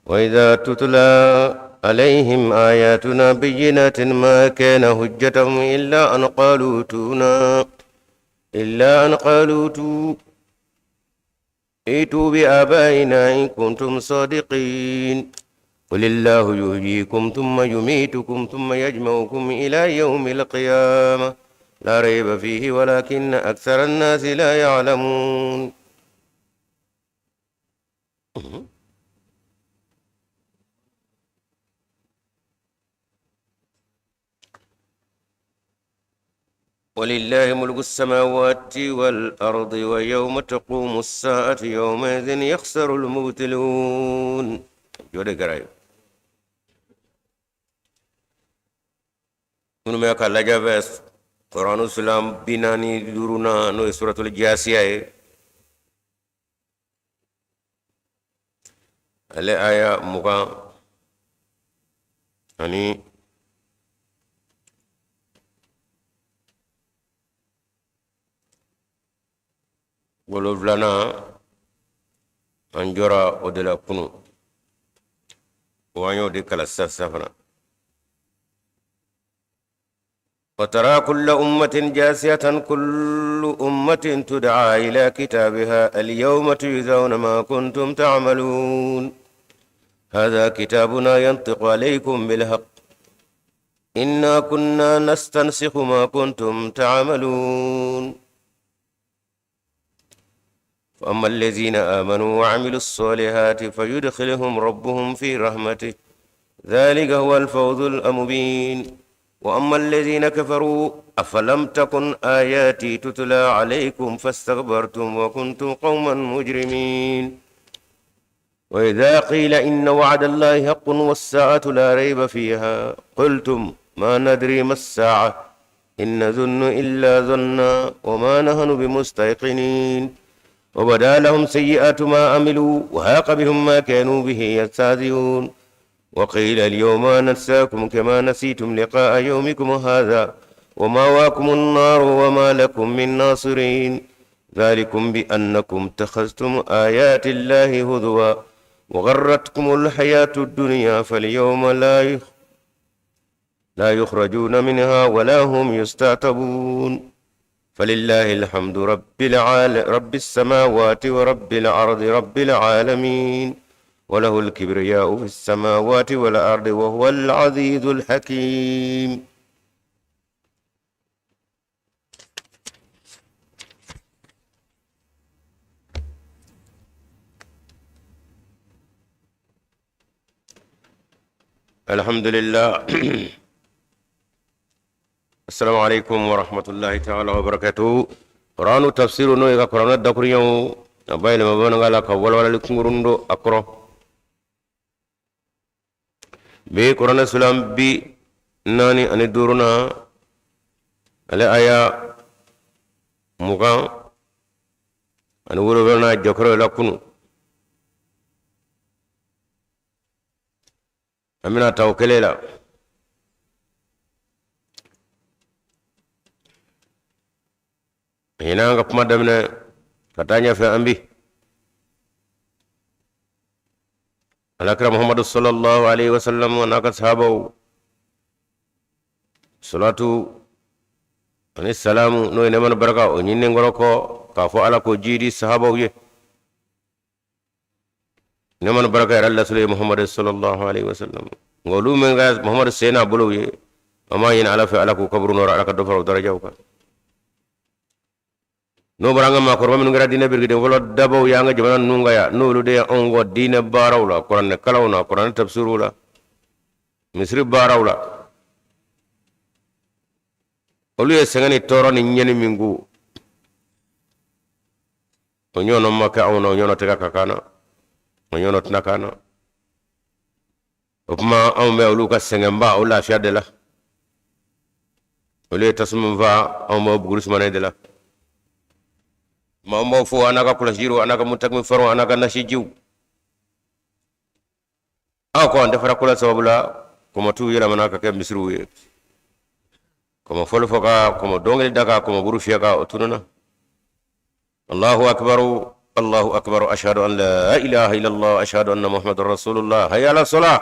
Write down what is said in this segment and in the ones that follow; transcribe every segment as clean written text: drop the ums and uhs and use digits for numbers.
وإذا تتلى عليهم آياتنا بينات ما كان حجتهم إلا أن قالوا ائتوا بآبائنا إن كنتم صادقين قل الله يحييكم ثم يميتكم ثم يجمعكم إلى يوم القيامة لا ريب فيه ولكن أكثر الناس لا يعلمون. ولله ملك السماوات والأرض ويوم تقوم الساعة يومئذ يخسر المبتلون. جودة قرأي من ما قال جابس قرآن السلام بناني دورنا نو سورة الجاسية على آية مقا يعني woloflana an jora o de la kunu waño de kala safana وترى كل أمة جاسية كل أمة تدعى إلى كتابها اليوم تجزون ما كنتم تعملون هذا كتابنا ينطق عليكم بالحق إنا كنا نستنسخ ما كنتم تعملون فأما الذين آمنوا وعملوا الصالحات فيدخلهم ربهم في رحمته ذلك هو الفوز المبين وأما الذين كفروا أفلم تكن آياتي تتلى عليكم فاستكبرتم وكنتم قوما مجرمين وإذا قيل إن وعد الله حق والساعة لا ريب فيها قلتم ما ندري ما الساعة إن نظن إلا ظنا وما نحن بمستيقنين وبدا لهم سيئات ما عملوا وهاق بهم ما كانوا به يستهزئون وقيل اليوم ننساكم كما نسيتم لقاء يومكم هذا ومأواكم النار وما لكم من ناصرين ذلكم بأنكم اتخذتم آيات الله هزوا وغرتكم الحياة الدنيا فاليوم لا يخرجون منها ولا هم يستعتبون فلله الحمد رب السماوات ورب الأرض رب العالمين وله الكبرياء في السماوات والأرض وهو العزيز الحكيم. الحمد لله. السلام عليكم ورحمة الله تعالى وبركاته. قرآن تفسير نو إذا قرآن الدكريو أبايل مبانا غالا كوال ولا لكمرندو أكرو بي قرآن السلام بي ناني أني دورنا على آية مقام أن ورغلنا جكرو لكنو أمنا توكلي hina nga kuma damne katanya fe ambi alakra muhammad sallallahu alaihi wasallam naka sahabau salatu ani salamu no ene man baraka o nyinne ngoro ko ka fo ala ko jidi sahabau ye ne man baraka ya allah sulay muhammad sallallahu alaihi wasallam ngolu men ga muhammad sena bulu ye ama yin ala fe ala ko kabru no ala ka do faro daraja ko no baranga ma korba min ngara dina birgide wala dabaw ya nga jamana nunga ya no lu de on go dina barawla quran ne kalawna quran tafsirula misri barawla olu ye sengani toro ni nyeni mingu onyono maka awno onyono tega kakana onyono tnakana opma awme olu ka sengemba ola fiadela olu tasmva awmo bugurus manedela mambo fo anaka kula jiro anaka mutakmi faro anaka nashijiu ako ande fara kula sabula kuma tu yela manaka ke misru ye kuma folo foka kuma dongel daga kuma buru fiaka otununa Allahu akbar الله أكبر أشهد أن لا إله إلا الله أشهد أن محمد رسول الله هيا على الصلاة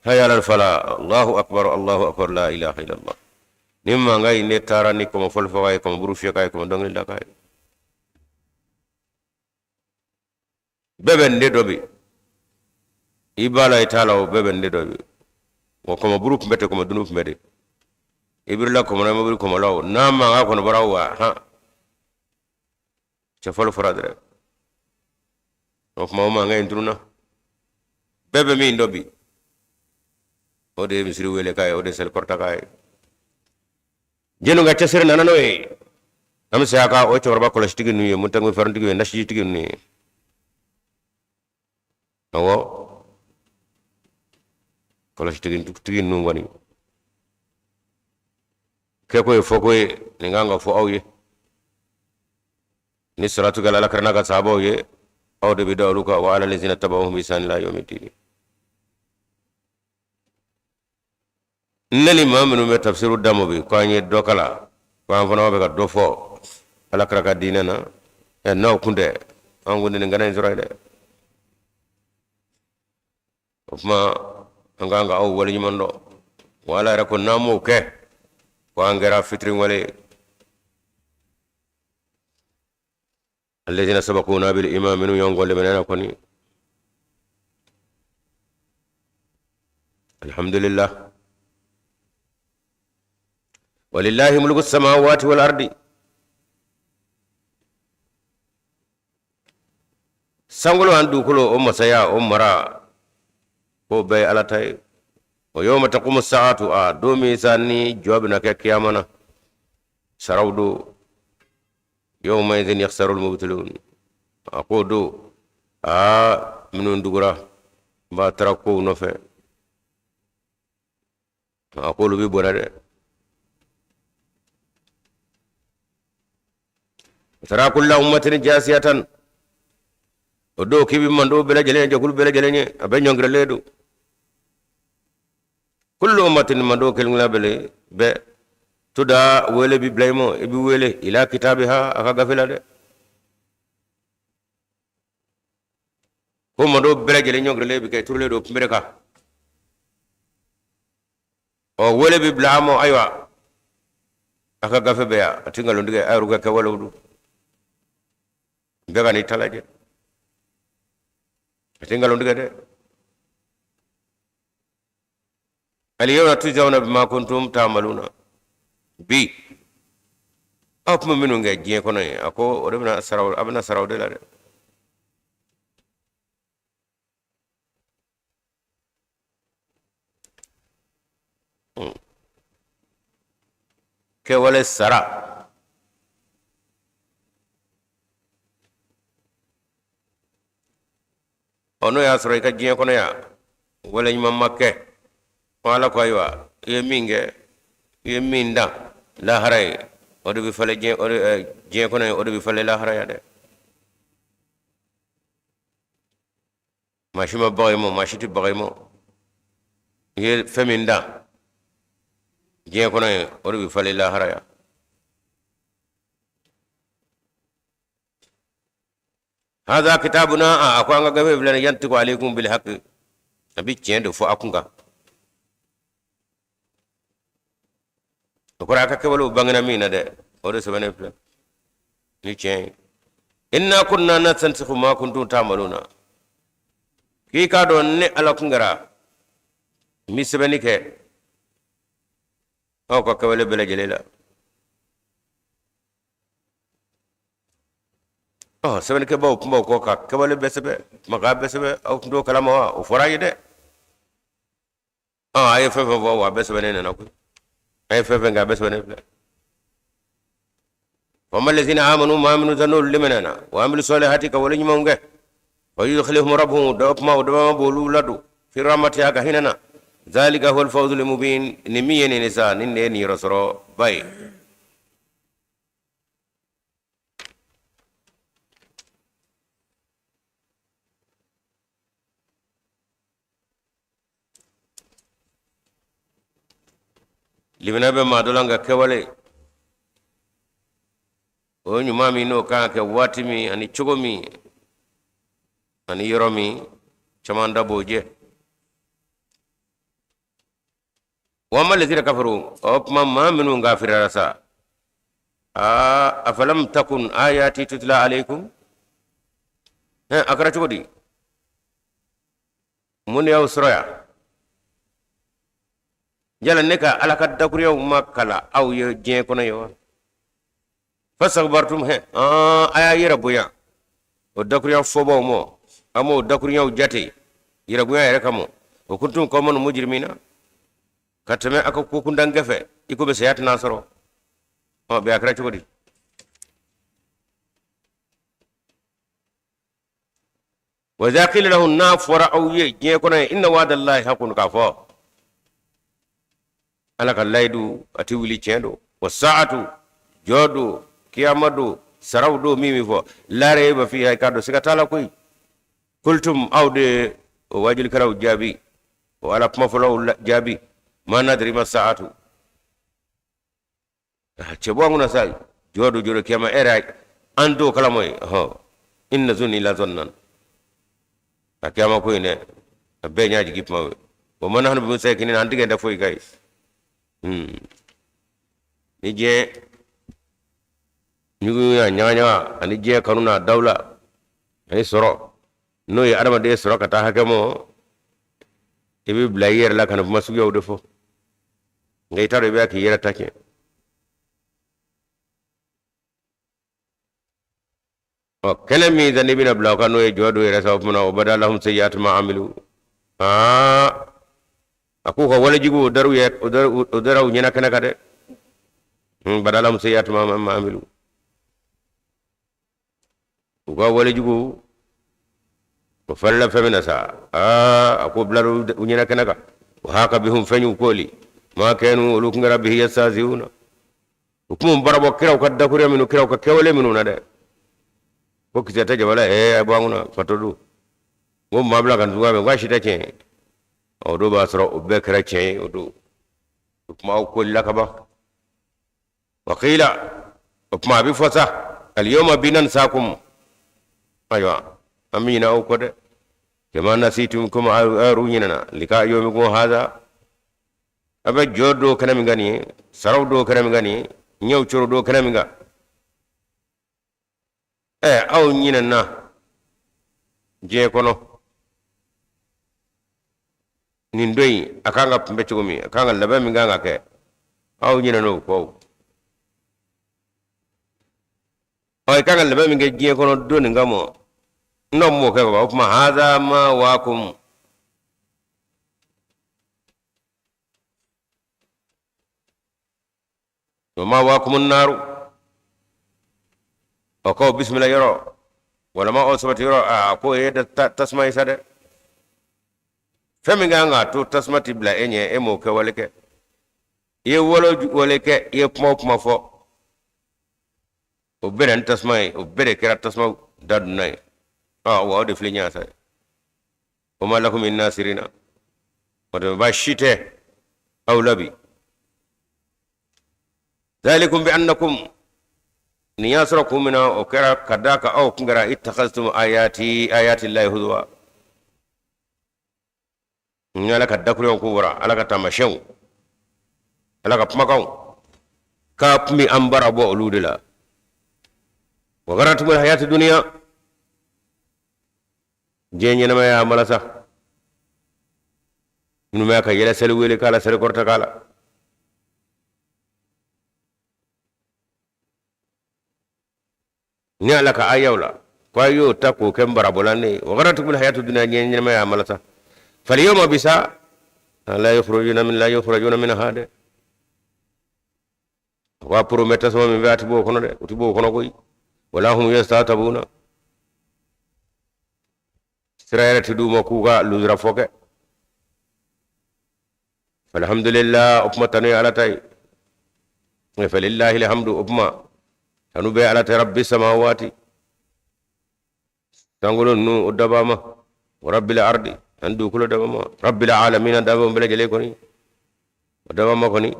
هيا على الفلاح الله أكبر لا إله إلا الله نما غاي نتاراني كما فلفواي كما بروفيا كاي كما دونغ لا كاي ببن دوبي ibala itala beben de do wo ko buru mbete ko dunu mbede ibirla ko na mabul ko law nama nga ko barawa ha cha folo faradre of mawma nga indruna bebe mi ndobi o de misri wele kay o de sel korta kay jenu nga ca sere nanano e am saka o to ba ko stigi nuye mun tangu farndigi nashi tigi ni awo kala tigin nu wani ke ko foko ni nganga fo awye ni salatu gal ala karna ga sabo ye aw de bidawluka wa ala allazina tabawhum bisan la yawmiddin nali mamnu me tafsiru damo bi ko anye dokala ko an fona be ga do fo ala karaka dinana e naw kunde an gonne ngana israile ofma anganga aw wala nyimando wala rako namo ke ko angara fitri wala alladhina sabaquna bil imam min yongol menana koni alhamdulillah walillahi mulku samawati wal ardi sangolo andu kulo o masaya o mara ko bay alatay o yawma taqumu saatu a domi sanni jobna ke kiyamana sarawdu yawma idhin yakhsaru al-mubtilun aqudu a minun dugura ba tarako no fe aqulu bi borade tara kullu ummatin jasiyatan odo kibi mando bela jelen jagul bela jelen abe nyongra ledu kullu ummatin mando kelngla bele be tuda wele bi blaymo ibi wele ila kitabiha aka gafila de ko mando bela jelen nyongra lebi kay turle do mbireka o wele bi blamo aywa aka gafe be ya tinga londige ayruga ka walawdu bega ni talaje tinga londige de اليوم تجزون بما كنتم تعملون بي أكم منو جاي كوني أكو ربنا سراو أبنا سراو دلاره كوالي سرا أنو يا سراي كجاي كوني ولا يمام مكة wala ko aywa ye minge ye minda la haray odo bi fale je ko ne odo bi fale la haray de mashima bagaymo mashiti bagaymo ye feminda je ko ne odo bi fale la haray هذا كتابنا أكون غير بلنا ينطق عليكم بالحق نبي تشين فو أكونغا Kura ka kebalo bangana mina de odo sebane fle ni chen inna kunna nasansikhu ma kuntum ta'maluna ki ka do ne ala kungara mi sebani ke o ko kebale bele jelela o sebani ke baw kumba ko ka kebale besebe maga besebe o ndo kalama o forayi de ay fe wa besebe ne na ko ay fefe bes bane وما الذين آمنوا ما آمنوا ذنوا لمننا وعملوا الصالحات كولي مونغه ويدخلهم ربهم دوما ودما بولو لدو في رحمتها كهننا ذلك هو الفوز المبين نمي نساء نني رسرو باي libina be madolanga kewale o nyuma mi no ka ke watimi ani chogomi ani yoromi chamanda boje wa mal ladina kafaru opma ma minu ngafira rasa afalam takun ayati tutla alaykum akara chodi mun yaw sroya jala neka alaka dakuriyaw makala aw ye je kono yo fasakbartum aya yira buya o dakuriyaw fobo mo amo dakuriyaw jate yira buya yere kamo o kuntum qawman mujrimina katame aka kukundan gefe iko be sayat nasoro be akara chodi wa zaqila lahu nafara aw ye je kono inna wa'dallahi haqqun kafo alaka laydu ati wili cendo wa sa'atu jodo kiyamado sarawdo mimi fo la rayba fi hay kado siga tala koy kultum awde wajil karaw jabi wala mafulaw jabi ma nadri ma sa'atu cebo nguna sai jodo kiyama era ando kala moy inna zunni la zannan akiyama koy ne be nyaaji gipma wa man hanu bi saykin andige da foy kay ni je nyugu ya nyanya ani je kanuna dawla ani soro no ya adama de soro kata hakemo ibi blayer la kana masu yow defo ngay taro be ak yera take o kelemi da ni bina blaka no e jodo e rasa mona o badalahum sayyat ma amilu aku ko wala jigo daru ye o daraw nyina kana kade badalam sayat ma amilu ko wala jigo ko falla femina sa aku blaru nyina kana ka wa haka bihum fanyu koli ma kanu uluk ngara bihi yasaziuna hukum barabo kiraw ka dakure minu kiraw ka kewle minu na de ko kitata jabala banguna fatodu mo mabla kan duwa be washi take odo basro ubbe karache odo kuma ko lakaba waqila kuma bi fasa al yawma binan sakum aywa amina o kode kama nasitum kuma arunyina lika yomi ko hada abe jodo kana mi gani sarawdo kana mi gani nyaw choro do kana mi ga aw nyina na je kono nin doyi akanga mbechugumi akanga labe minganga ke aw nyina no ko ay kanga labe minge giye kono doni ngamo nommo ke ba ma hadha ma wakum ma wakum an-nar ko bismillah yaro wala ma o sabati yaro ko yeda tasma isade feminganga to tasmati bla enye emo ke waleke ye wolo waleke ye pmo fo o beren tasmai o bere kira tasma dadnai wa de flinya sai o malakum min nasirina wa bashite aw labi ذلكم بأنكم نياسركم من أكرا كداك أو كنغرا اتخذتم آيات الله هزوا نيالا كداكري وكورا على كتامشيو على كبمكاو كابمي أمبر أبو أولود الله وغرتم الحياة الدنيا جيني نما يا ملسا نما كيلا سلويلي كالا سلكورتا كالا ni alaka ayawla kwa hiyo tako kembara bolani wagaratu bil hayatu dunya nyen ma ya malata fal yawma bisa la yukhrujuna min hada wa prometa so mi vati bo kono de uti bo kono koy wala hum yastatabuna sirayra tidu mo kuga luzra foke alhamdulillah upmatani ala tay falillahi alhamdu upma anu be ala rabbi samawati tangolo nu udabama rabbil ardi andu kulo dabama rabbil alamin dabama bele jele koni dabama koni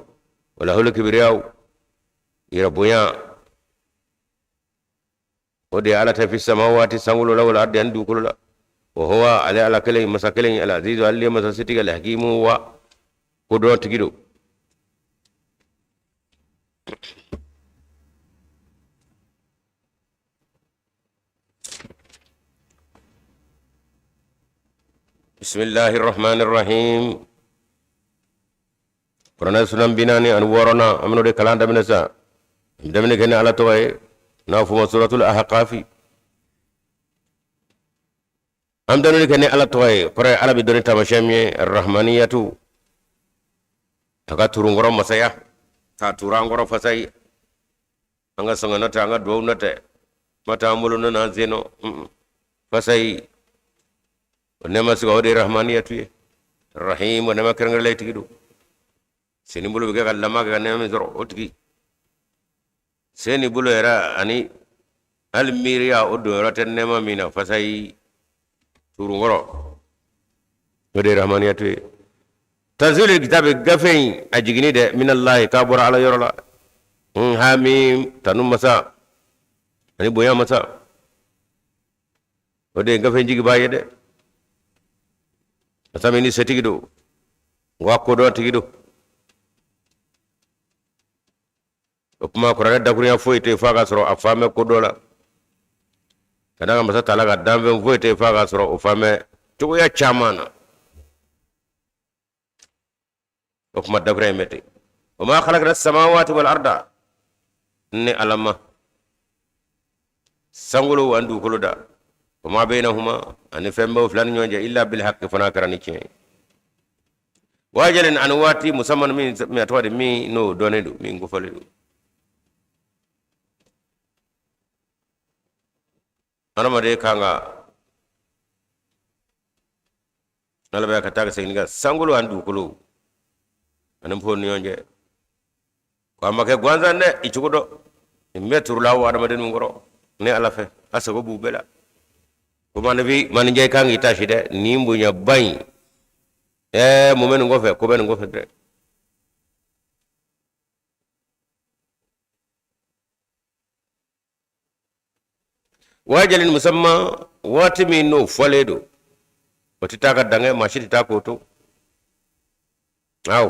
wala hulu kibriyaw ira buya odi ala ta fi samawati sangolo la wala ardi andu kulo la وهو على كلين مساكلين العزيز علي مساسيتي الحكيم هو قدرة تجدو بسم الله الرحمن الرحيم قرآن سنن بناني أنورنا أمنو دي كلام دمنسا دمني كنا على توي نافو سورة الأحقاف am danu ke ne ala toy pare ala bi doni tamashemi arrahmaniyatu taka turungoro masaya ta turangoro fasai anga songa nata anga do nata mata mulu na zeno fasai ne masu gawde rahmaniyatu rahim ne makaranga layti gidu seni bulu be kala maga ne me zoro otigi seni bulu era ani al miriya odo roten ne ma mina fasai turungoro wade rahmaniyatu tanzilul kitabe gafin ajigini de min allah kabura ala yorola hamim tanum masa ani boya masa wade gafin jigi baye de asami ni setigido wako do tigido okuma korale dakuriya foite faga soro afame kodola kadanga masa talaga dambe voite faga soro ufame tugo ya chamana okuma dabre meti wama khalaqna as-samawati wal arda ni alama sangulu wandu kuluda wama bainahuma an fembo flan nyonje illa bil haqq fana karani ci wajalin anwati musamman mi atwade mi no donedu mi ngofaledu anamade kanga nalaba kataga sengniga sangulu andu kulu anam fo nyonje ko amake gwanzande ichugodo metru lawo adamade ngoro ne alafe asago bubela ko manabi man jey kangi tashide nimbunya bay momen ngofe ko ben ngofe de wajalin musamma watimi no foledo otitaka dange mashiti takoto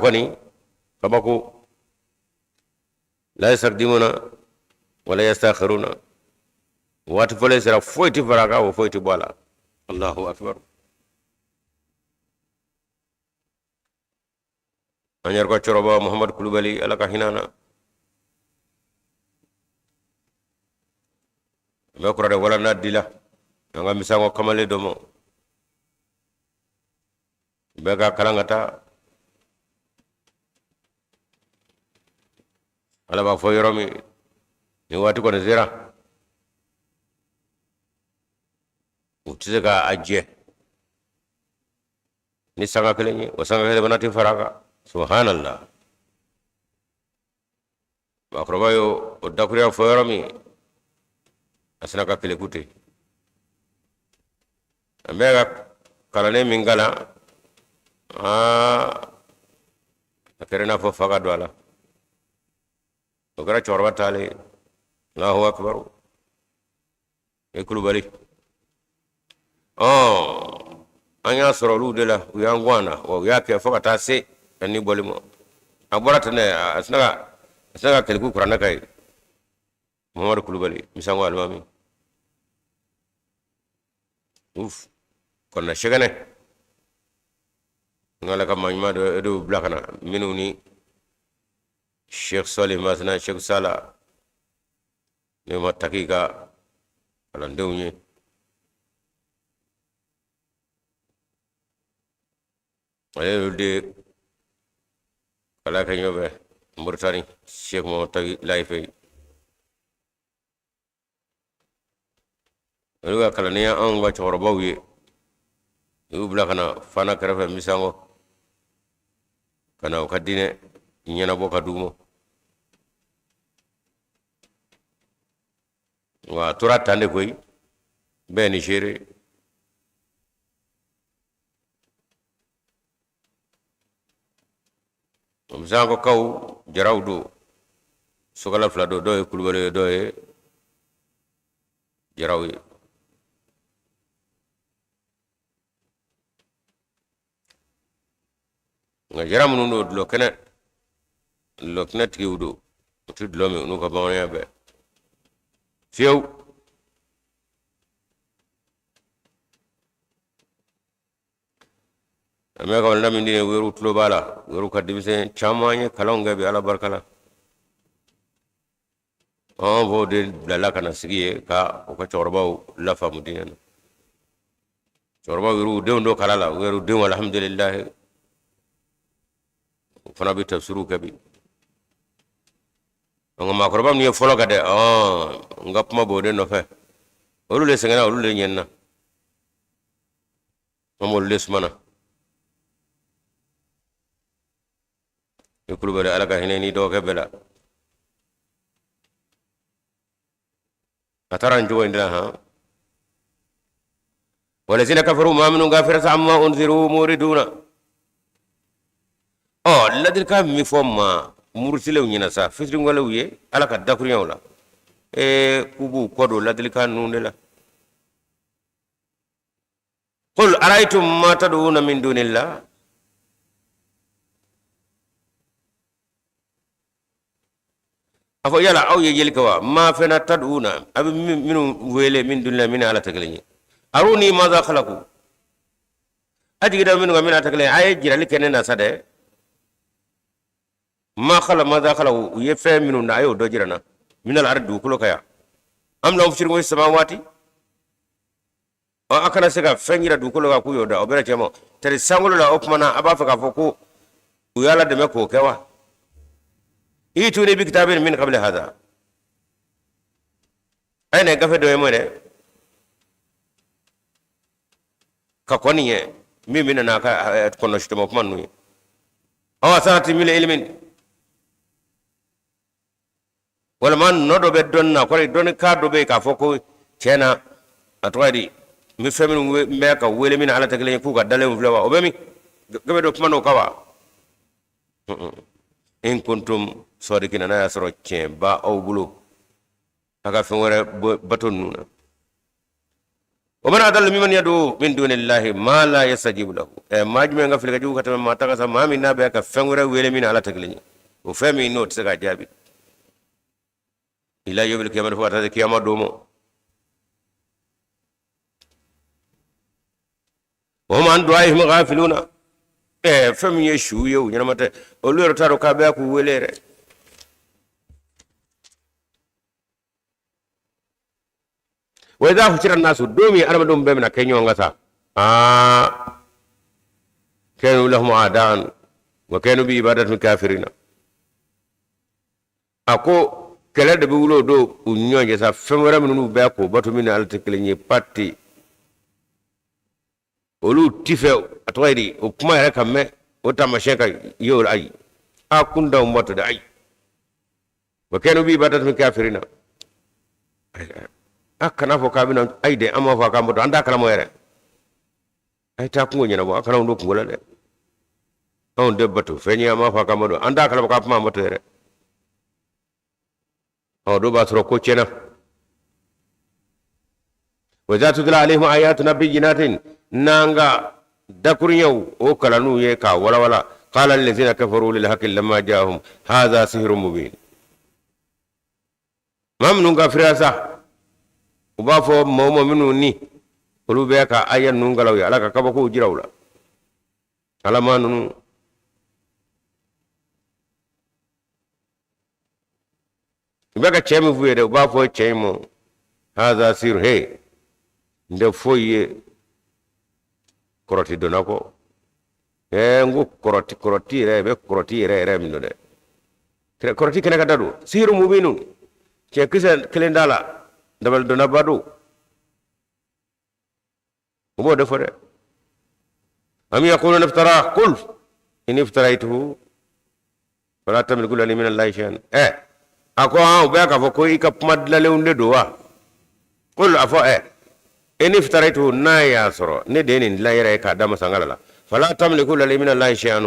koni kabako la yasaqdimuna wala yastakhiruna wati fole sera foyti faraka wo foyti bola allahu akbar anyar ko choroba muhammad kulubali alaka hinana me kurade wala nadila nga misango kamale domo bega kalangata ala ba foyromi ni wati ko zira utiga ajje ni sanga kelenyi wasanga kele banati faraka subhanallah ba krobayo odakuriya foyromi asana ka kele kute ambega kalane mingala akerena fo faga dwala ogara chorba tale allahu akbar ekulu bari anya sorolu de la uyangwana wa yake foga tase ani bolimo aborata ne asnaga kele ku qur'ana kai muhammad kulubali misango almami konna shegane ngala kam ma do blakana minuni sheikh salim masna sheikh sala ne matakika ala ndewni ayo de kala kanyobe murtani sheikh mo tagi life ayo kala ne an wa chorobawi ubla kana fana karafe misango kana kadine nyana boka dumo wa turatande koy beni shere misango kaw jarawdu sogala flado do kulbale do jarawi ngajara munu no lo kene tiudo tu lo me no ka ba ya be fiu ame ka wala min dine weru tulo bala weru ka dibise chamanye kalonga be ala barkala on vo de la kana sigiye ka o ka chorbaw la famu dinen chorbaw weru de ndo kalala weru de alhamdulillah fana bi tafsiru kabi on ma korbam ni folo ka de ngapma bo de no fe olu le sengena olu le nyenna amol lesmana يقول بلا على كهنيني دوك بلا أتران جو عندنا ها والذين كفروا ما منهم غافرة عما أنذروا موردون الذي كان مفهوم ما مرسلوا ينسى فسرين ولا ويه على كدكرين ولا كوبو كودو الذي كان نونلا قل أرأيتم ما تدعون من دون الله afo yala aw ye yeli kawa ma fena taduna abi minu wele min dunya min ala taglini aruni madha khalaqu ajida minu min ala taglini ay jirali kenena sade ma khala madha khalaqu ye fe minu na ayo do jirana min al ardu kulo kaya am law fishirun samawati akana sega fengira du kulo ka kuyo da obera chemo tari sangolo la okmana abafa ka foko uyala de meko kewa إيتوني بكتاب من قبل هذا أين كفى دويمونه كقونية مين ناكا تكونش تموكمانوي أو ساتي ميل علمين ولا ما نودو بدون كوري دون كادو بي كافوكو تينا أتوادي مفهمين ميكا ويلمين على تكلين كوكا دالهم فلوا أوبمي كفى دوكمانو كوا إن كنتم صادقين أنا أسرع كم با أو بلو هكذا فمورة بطننا ومن أضل ممن يدعو من دون الله ما لا يستجيب له ما جمع في الجو كتب ما تكسر ما من نبأ كفمورة ويل من على تقلني وفهمي نوت سكا جابي إلى يوم القيامة فوات القيامة دومو وهم عن دعائهم غافلون فم يشو يو ينامت أولو رتارو كابيا كويلره وإذا فشر الناس دومي أنا بدوم بمنا كينيو غسا كانوا لهم أعداء وكانوا بعبادة الكافرين أكو كلا دبولو دو ونيو جسا فمرا منو بيكو باتو من التكليني باتي olu tifew atwaydi o kuma yare kamme o tamashenka yol ay akunda umbato da ay wa kanu bi badat min kafirina akana fo kabina ay de amma fo kambo anda kala mo yare ay ta kungo nyana bo akana ndo kungo la de on de bato fenya amma fo kambo anda kala ko apma mbato yare o do basro ko chena wa zatudla alaihim ayatuna bayyinatin nanga dakuriyau o kalanu ye ka wala wala qala allazina kafaru lil haqqi lamma jaahum hadha sihrun mubin mamnu gafirasa ubafo momo minu ni ulu be ka ayan nu ngalaw ya alaka kabako jirawla alamanu bega chemi vuede ubafo chemo hadha sir he nde foye koroti donako ngu koroti re be koroti re mino de koroti kene ka dadu siru mubinu ke kisa kelendala dabal donabadu ubo de fore am yaquluna iftara qul in iftaraytuhu fala tamliku li min allahi shay'an ako be ka fo ko ikapmadla leunde dowa qul afo in iftaraytu na ya soro ne denin la yara ka dama sangala fala tamliku li min allahi shay'an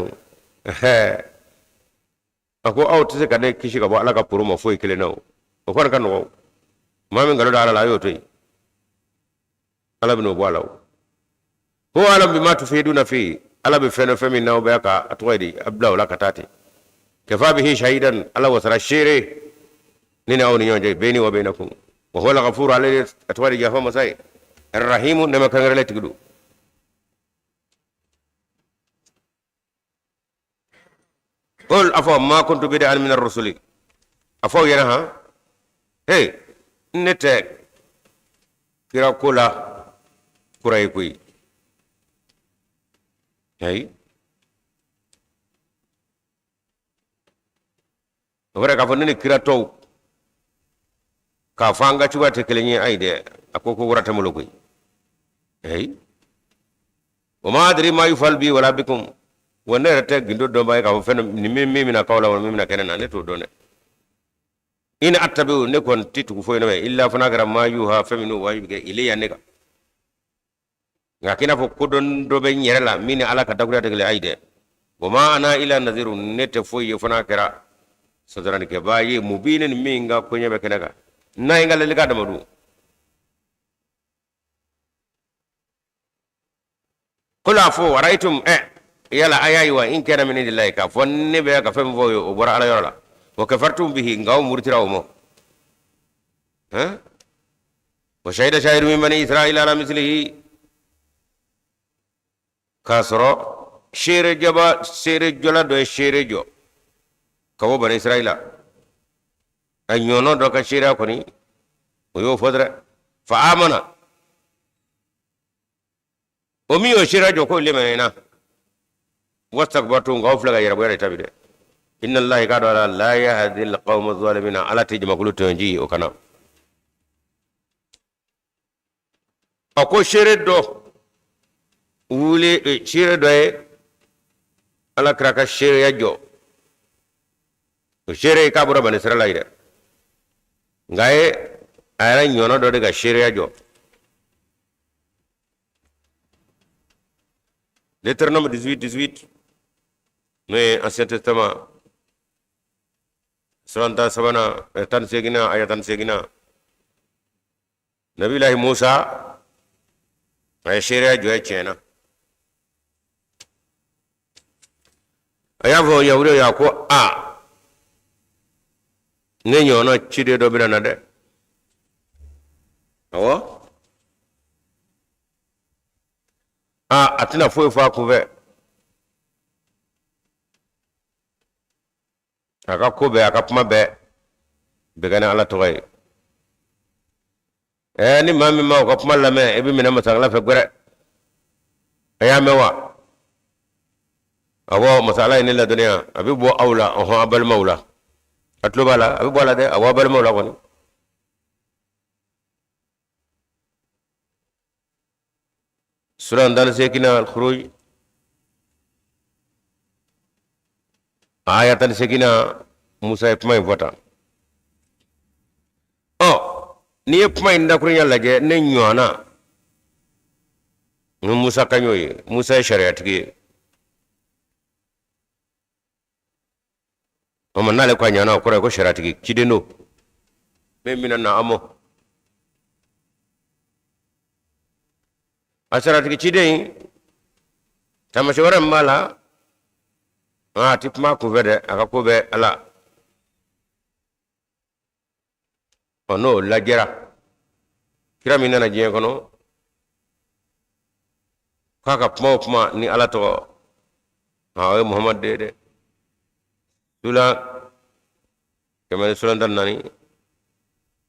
ako out se ka ne kishi ka bo ala ka puruma fo ikele nawo o kon kan no mami ngalo da ala la yoto ala bino bo ala ho alam bima tufiduna fi ala be feno femi naw be ka atwadi abla wala katati kafa bihi shahidan ala wasara shire nina awni nyonje beni wa bainakum wa huwa al-ghafur alayhi atwadi jafa masai ar-rahim nema kangare tigdu qul afa ma kuntu bid'an min ar-rusuli afa yana ha hey nete kira kula kurai kui hey ora ka fonni kira taw ka fanga ci wate kelenye ayde akoko wurata mulo kui hey wa ma adri ma yufal bi wala bikum wonne rete gindo do bay ka fen ni mi na kawla wala mi na kenena ne to do ne ina attabi'u ne kon titu fo ne illa fanagara ma yuha feminu wa yibge ilayya ne ka ngakina fo kodon do be nyerela mini ala ka dagura tegle ayde wa ma ana ila nadhiru nete fo ye fanakara sodran ke baye mubinin minga ko nyebe kenaka nay ngal le ka damadu kula fo waraitum yala ayayi wa in kana min indillahi ka fonne be ka fem voyo o bora ala yorala wa kafartum bihi ngaw murtira mo wa shahida shahidu min bani israila ala mislihi kasro shere jaba shere jola do shere jo kawo bani israila anyono do ka shere ko ni o yo fodra fa amana o mi o shere jo ko le menena wastakbartum ngaw flaga yara boyara tabide inna allahi qad la yahdi alqawma adh-dhalimina ala tijma kulu tonji o kana ako shere do wuli shere do ala kraka shere yajo shere ka bura bani israila ide ngaye ayara nyono do daga shere yajo Deutéronome 18 mais Ancien Testament suranta sabana tan segina ayatan segina Nabilahi Musa ay sharia joye chena ayavo yawdo ya ko a nenyo no chide do binana de awo atina foi fa kuve aka kobe aka puma be begana ala toy ni mami ma ko puma la me ebi mina masala fe gore aya mewa awo masala ni la dunya abi bo awla oho abal maula atlo bala abi bola de awo abal maula ko سورة دان سكينة الخروج آية سكينة موسى يفماي فتا ni يفماي ندكرين يلاجه نيوانا موسى كنيوي موسى شريعة كي ومن نالي كنيانا وكره كو شريعة كي كيدنو ميمنا أمو asarati chidei tamashawara mbala tipma kuvede akakube ala ono lajera kira minana jiye kono kaka pma ni ala to hawe muhammad dede sula kemane sulandan nani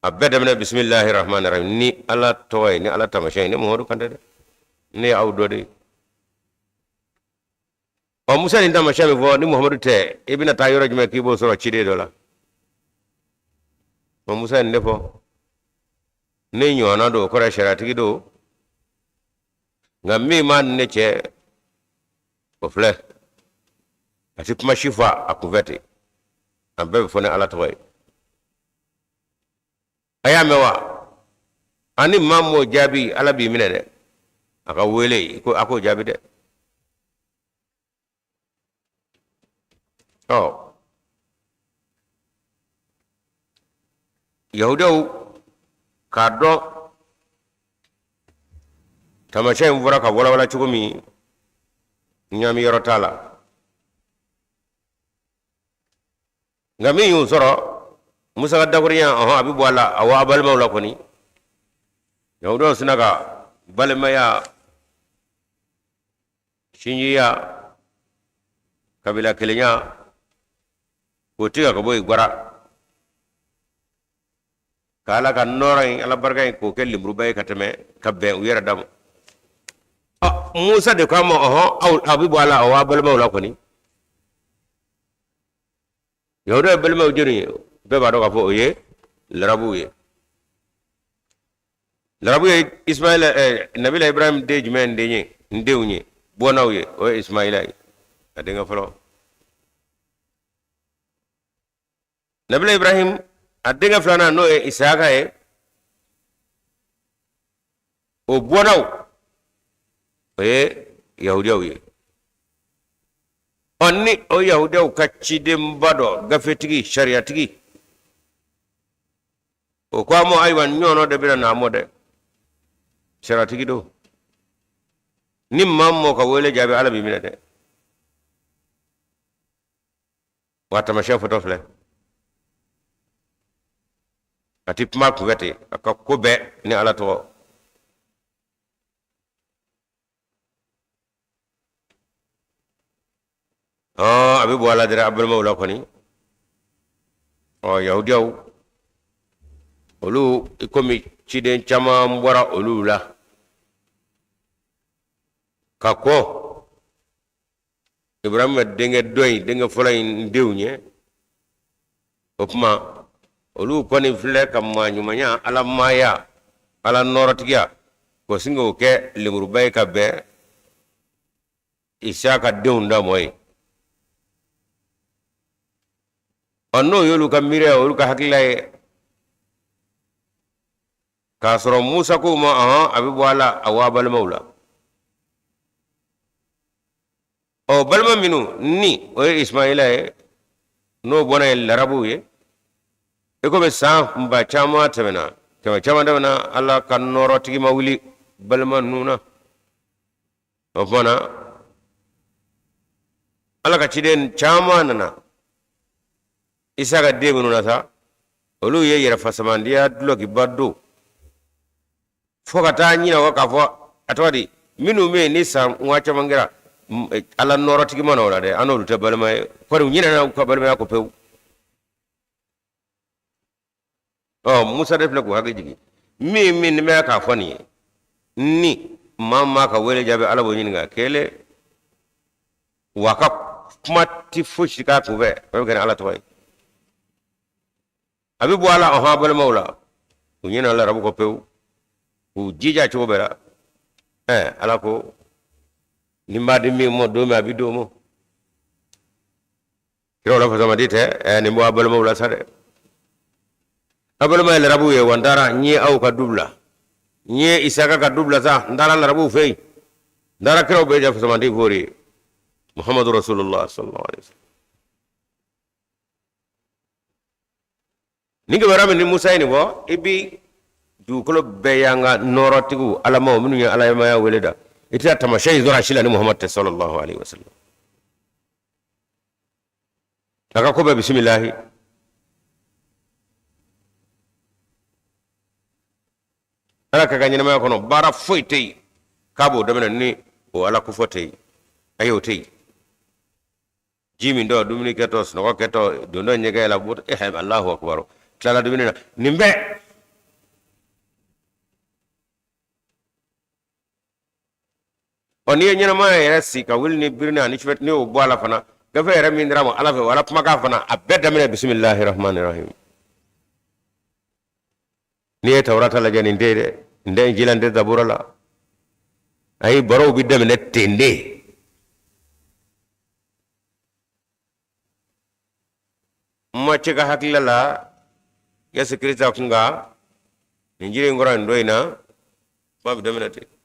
abeda mena bismillahir rahmanir rahim ni ala toy ni ala tamashay ni muhammadu kande ne awdode o musa ni ndama shame vo ni muhammadu te ibina tayoro jme kibo soro chide dola o musa ni defo ne nyona do kora sharati do ngami man ne che o fle asip mashifa akuvete ambe fone ala toy ayamewa ani mammo jabi ala bi minede aka wele ko ako jabi de yahudaw kado tamashay mvura ka wala wala chugumi ñami yorotala ngami yu soro musa daguriya abi wala awa bal mawla koni yawdo sinaga balmaya shinyiya kabila kelenya ko tiga ko boy gwara kala kan noray ala bargay ko kel limru bay katame kabbe wira dam musa de kama aw abi wala awa bal mawla koni yawdo bal maw jeri be ba do ka fo ye larabu ye ismaila nabila ibrahim de jumen de nye ndewñe bonaw ye o ismaila adenga folo nabila ibrahim adenga flana no e isaka e o bonaw e yahudiyaw ye onni o yahudiyaw kaccide mbado gafetigi sharia tigi o ko amo aywan nyono de bira na mode sharia tigi do nim mammo ka wole jabe ala bi minate wata ma chef foto fle atip mak wete aka kobe ni ala to abi wala dira abul mawla koni o yahudiyaw olu ikomi ciden chama mbora olu la kako ibrahim denge doy denge folay ndewñe opma olu koni fle kam ma nyumanya ala maya ala norotiya ko singo ke limuru bay ka be isaka deunda moy onno yolu ka mire olu ka hakilaye kasoro musa ko ma abi wala awabal maula o balma minu ni o ismaila e no bona larabu ye e ko be sa mba chama temena kama chama demena alla kan noro tigi mawli balma nuna o bona alla ka ciden chama nana isaga degu nuna sa olu ye yera fasamandiya duloki baddo fokata nyina waka fo atwadi minu me ni sa wacha mangira ala noro tigi mana wala de anolu te balma ko nyina na ko balma ko pew musa def la ko hagi jigi mi me ka foni ni mamma ka wele jabe ala bo nyinga kele waka mati fushi ka ko be gana ala toy abi wala balma wala nyina la rabu ko pew ku jija chobera ala ko nimbadi mi mo do mi abi do mo kiro la fa sama dite ni mo abal mo la sare abal ma la rabu ye wandara nyi au ka dubla nyi isaka ka dubla sa ndara la rabu fei ndara kiro be ja fa sama di fori muhammadur rasulullah sallallahu alaihi wasallam ninga barame ni musa ni bo ibi du kolo be yanga norotigu ala mo minu ala ma ya weleda ita tamashay zura shila ni muhammad sallallahu alaihi wasallam aka ko be bismillah ala ka ganyina ma kono bara foitei kabo de ni o ala ko fotei ayo tei jimi ndo dumini ketos no keto do ndo nyega la but allahu akbar tala dumini nimbe oni nyina ma era sika wilni birna ni chwet ni o bwala fana gafe era min ramo ala fe wala pama ka fana abeda min bismillahir rahmanir rahim ni tawrata la jani ndede nde jilande zabura la ay baro bidde min tende ma cika hakila la ya security kunga injiri ngora ndoina ma bidde min tende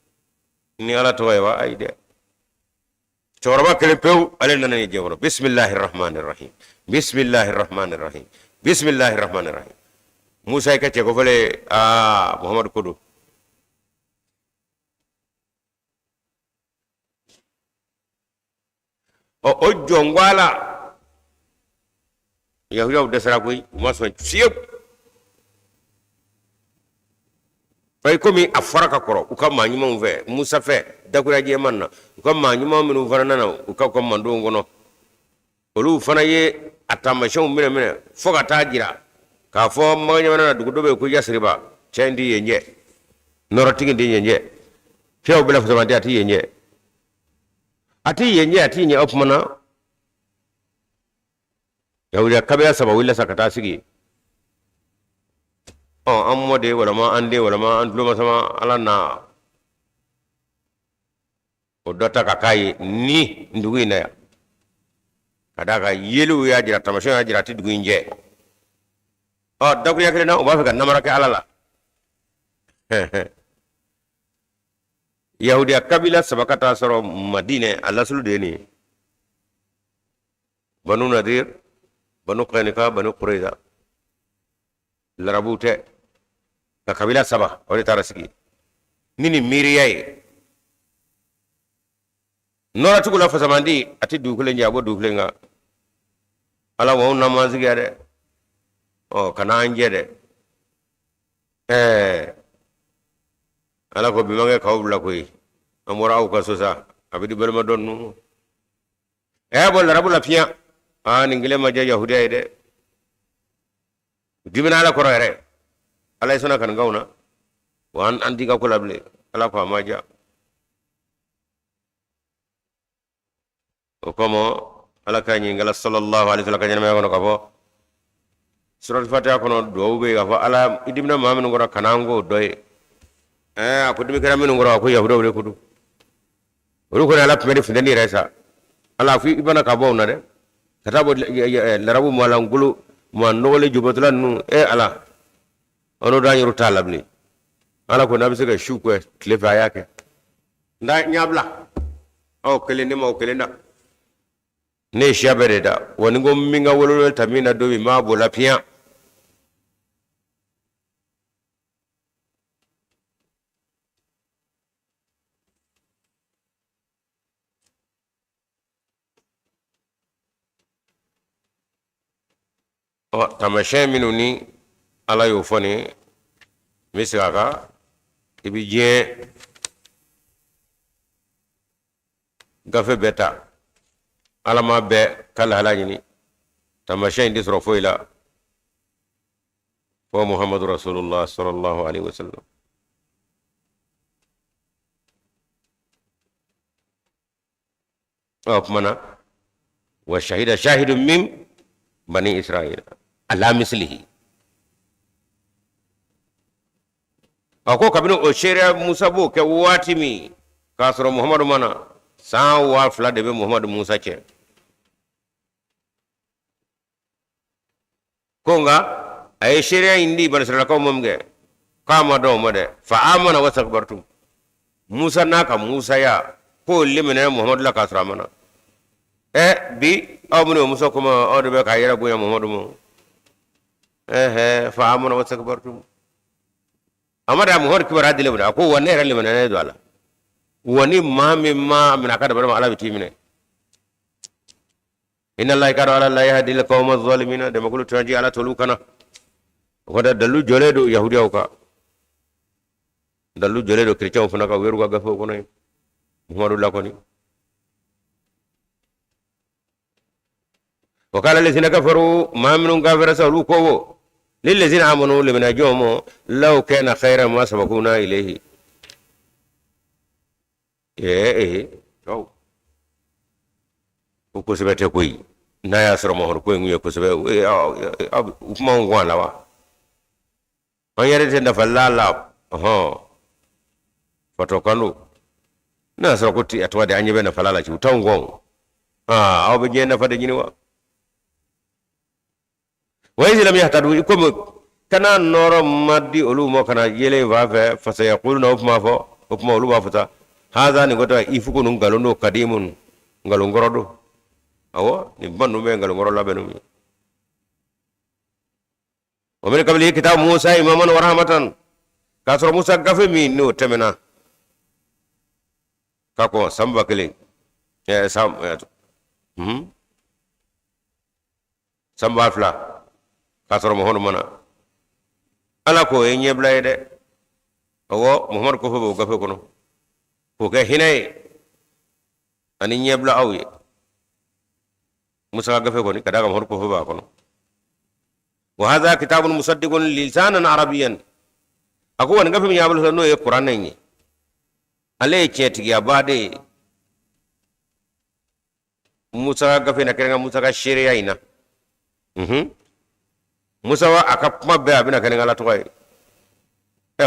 ni ala toywa ayde chorba kele pew ale nanani jewro bismillahir rahmanir rahim bismillahir rahmanir rahim bismillahir rahmanir rahim musa ka ce ko fele muhammad kudu o jongwala yahudaw desara koy maso siyep fay komi afaraka koro uka manyuma mve musa fe dakura je manna uka manyuma minu fana na uka ko mando ngono olu fana ye atamashon mine foga tajira ka fo maganya na dugudobe ko yasriba chendi yenye norotigi ndi yenye few bela fo mandi ati yenye ati nye opmana yahuda kabya saba willa sakata sigi amode wala ma ande wala ma andlo sama ala na o dota kakai ni ndugu ina ya kadaka yelu ya jira tamashon ya jira ti dugu inje daku ya kile na o bafa namara ke alala yahudiya kabila sabakata soro madine Allah sulu deni banu nadir banu qainuqa banu qurayza larabute ka kabila saba wali tarasiki nini miriyai nora tukula fasamandi ati dukule njabo dukule nga ala wa namazigi ade kana anje de ala ko bimange kawbla koy amora aw kasosa abidi belma donnu bol rabula fiya ningile ma je yahudiya de dimina ala ko rere ala sona kan gawna wan andi ka ko lable ala ko maja o komo ala kanyi ngala sallallahu alaihi wasallam kanyana me ko ko surat fatiha kono dowbe ga fa ala idimna mamen ngora kanango doy ako dimi kera minu ngoro ko yahudo wure kudu wure ko ala pemede fundani resa ala fi ibana ka bawna de katabo larabu malangulu ma nogole jubatula nu ala ono da nyuru talabni ala ko nabi sega shukwe klefa yake nda nyabla kelende ma kelenda ne shabere da woni go minga wolol tamina dobi ma bola pian tamashen minu ni ala yo foni misaka ibi je gafe beta ala ma be kala halani tamashen di soro foila wa muhammadur rasulullah sallallahu alaihi wasallam mana wa shahida shahidun min bani israil ala mislihi ako kabino o sheria musa bo ke watimi kasro muhammadu mana sa wa fla de be muhammadu musa ke konga ay sheria indi bani israil ko momge kama do mode fa amana wa takbartum musa naka musa ya ko limene muhammadu la kasra mana bi amuna musa kuma o de be ka yera buya muhammadu mo fa amana wa takbartum amada muhammadu kibara dile bada ko wanne ran limana ne do ala woni mami ma amina kada bar ma ala bitimine inna allaha kana ala la yahdi al qawma adh-dhalimin de makulu tanji ala tulukana wada dalu jole do yahudiya ka dalu jole do christian funa ka weru ga gafo ko nay muhammadu la ko ni وقال الذين كفروا ما من كافر سألوا كوو للذين آمنوا لمن أجوموا لو كان خيرا ما سبقونا إليه أو وكسبت كوي نايا سرمه كوي نيو كسبت ما هو وانا وا أن يرد نفلا لا فتوكانو ناس ركوتي أتوادي أني بنا فلا لا شو تونغون أو بيجينا فدجينوا وإذا لم يهتدوا يكم كنا نور مادي أولو ما كنا يلين فافه فسيقولون أفما أولو فافتا هذا نقطة يفكو نقولون قديم نقولون غردو أو نبان نبي نقولون غرلا بنومي ومن قبله كتاب موسى إماما ورحمة كاسر موسى كفي مين نو تمنا كاكو سامبا كلين سام samba fla kasoro mo hono mana ala ko e nyeblayde o muhammad ko fo gafe kono ko ke hinay ani nyebla awye musa gafe ko ni kada kam hor ko fo ba kono wa hadha kitabun musaddiqun lisanan arabiyyan ako won gafe mi yabul no e qur'an ni ale ceti ya bade musa gafe na kenga musa ka sharia ina musa wa akapma be abina kenga la toy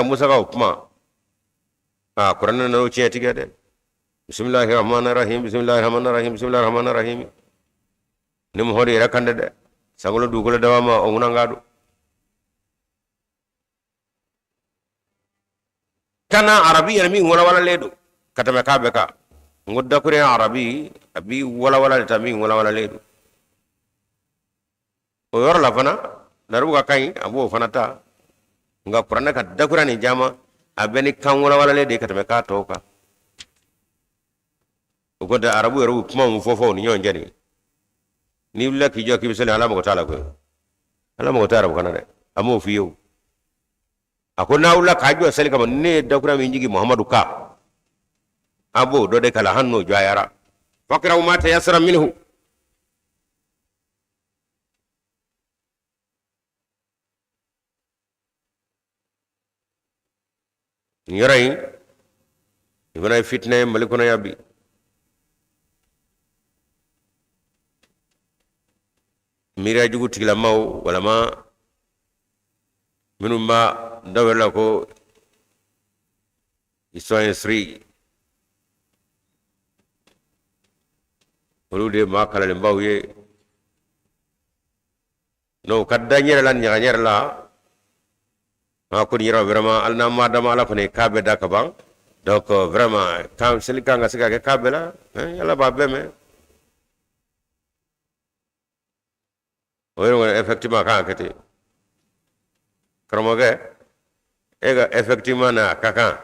musa ka upma qur'an no ceti ga de bismillahir rahmanir rahim bismillahir rahmanir rahim bismillahir rahmanir rahim nim hori rakande de sangulo dugolo dawama o munangado kana arabiya mi wala ledo katame kabe ka ngodda kure arabi abi wala tami wala ledo o yor la fana daru ga kai abo fana ta nga qur'an ka dakurani jama abeni kan wala ledo katame ka toka o goda arabu ru kuma mu fofo ni nyon jani ni wala ki joki bisale ala mo taala ko ala mo taara kana de amo fiyo akona wala ka jo sale kam ne dakura mi jigi muhammadu ka abo do de kala hanno jayara fakra ma tayassara minhu nyoray ibana fitna malikuna yabi mira jugu tigla maw wala ma minum ma dawela ko isoyen sri olude ma kala le mbawye no kadda nyere lan nyere la ma ko nyira vraiment alna ma dama ala fane kabe da ka bang donc vraiment kam selika nga sika ke kabe la yalla ba beme oyo effectivement kan kete kromoge ega effectivement na kaka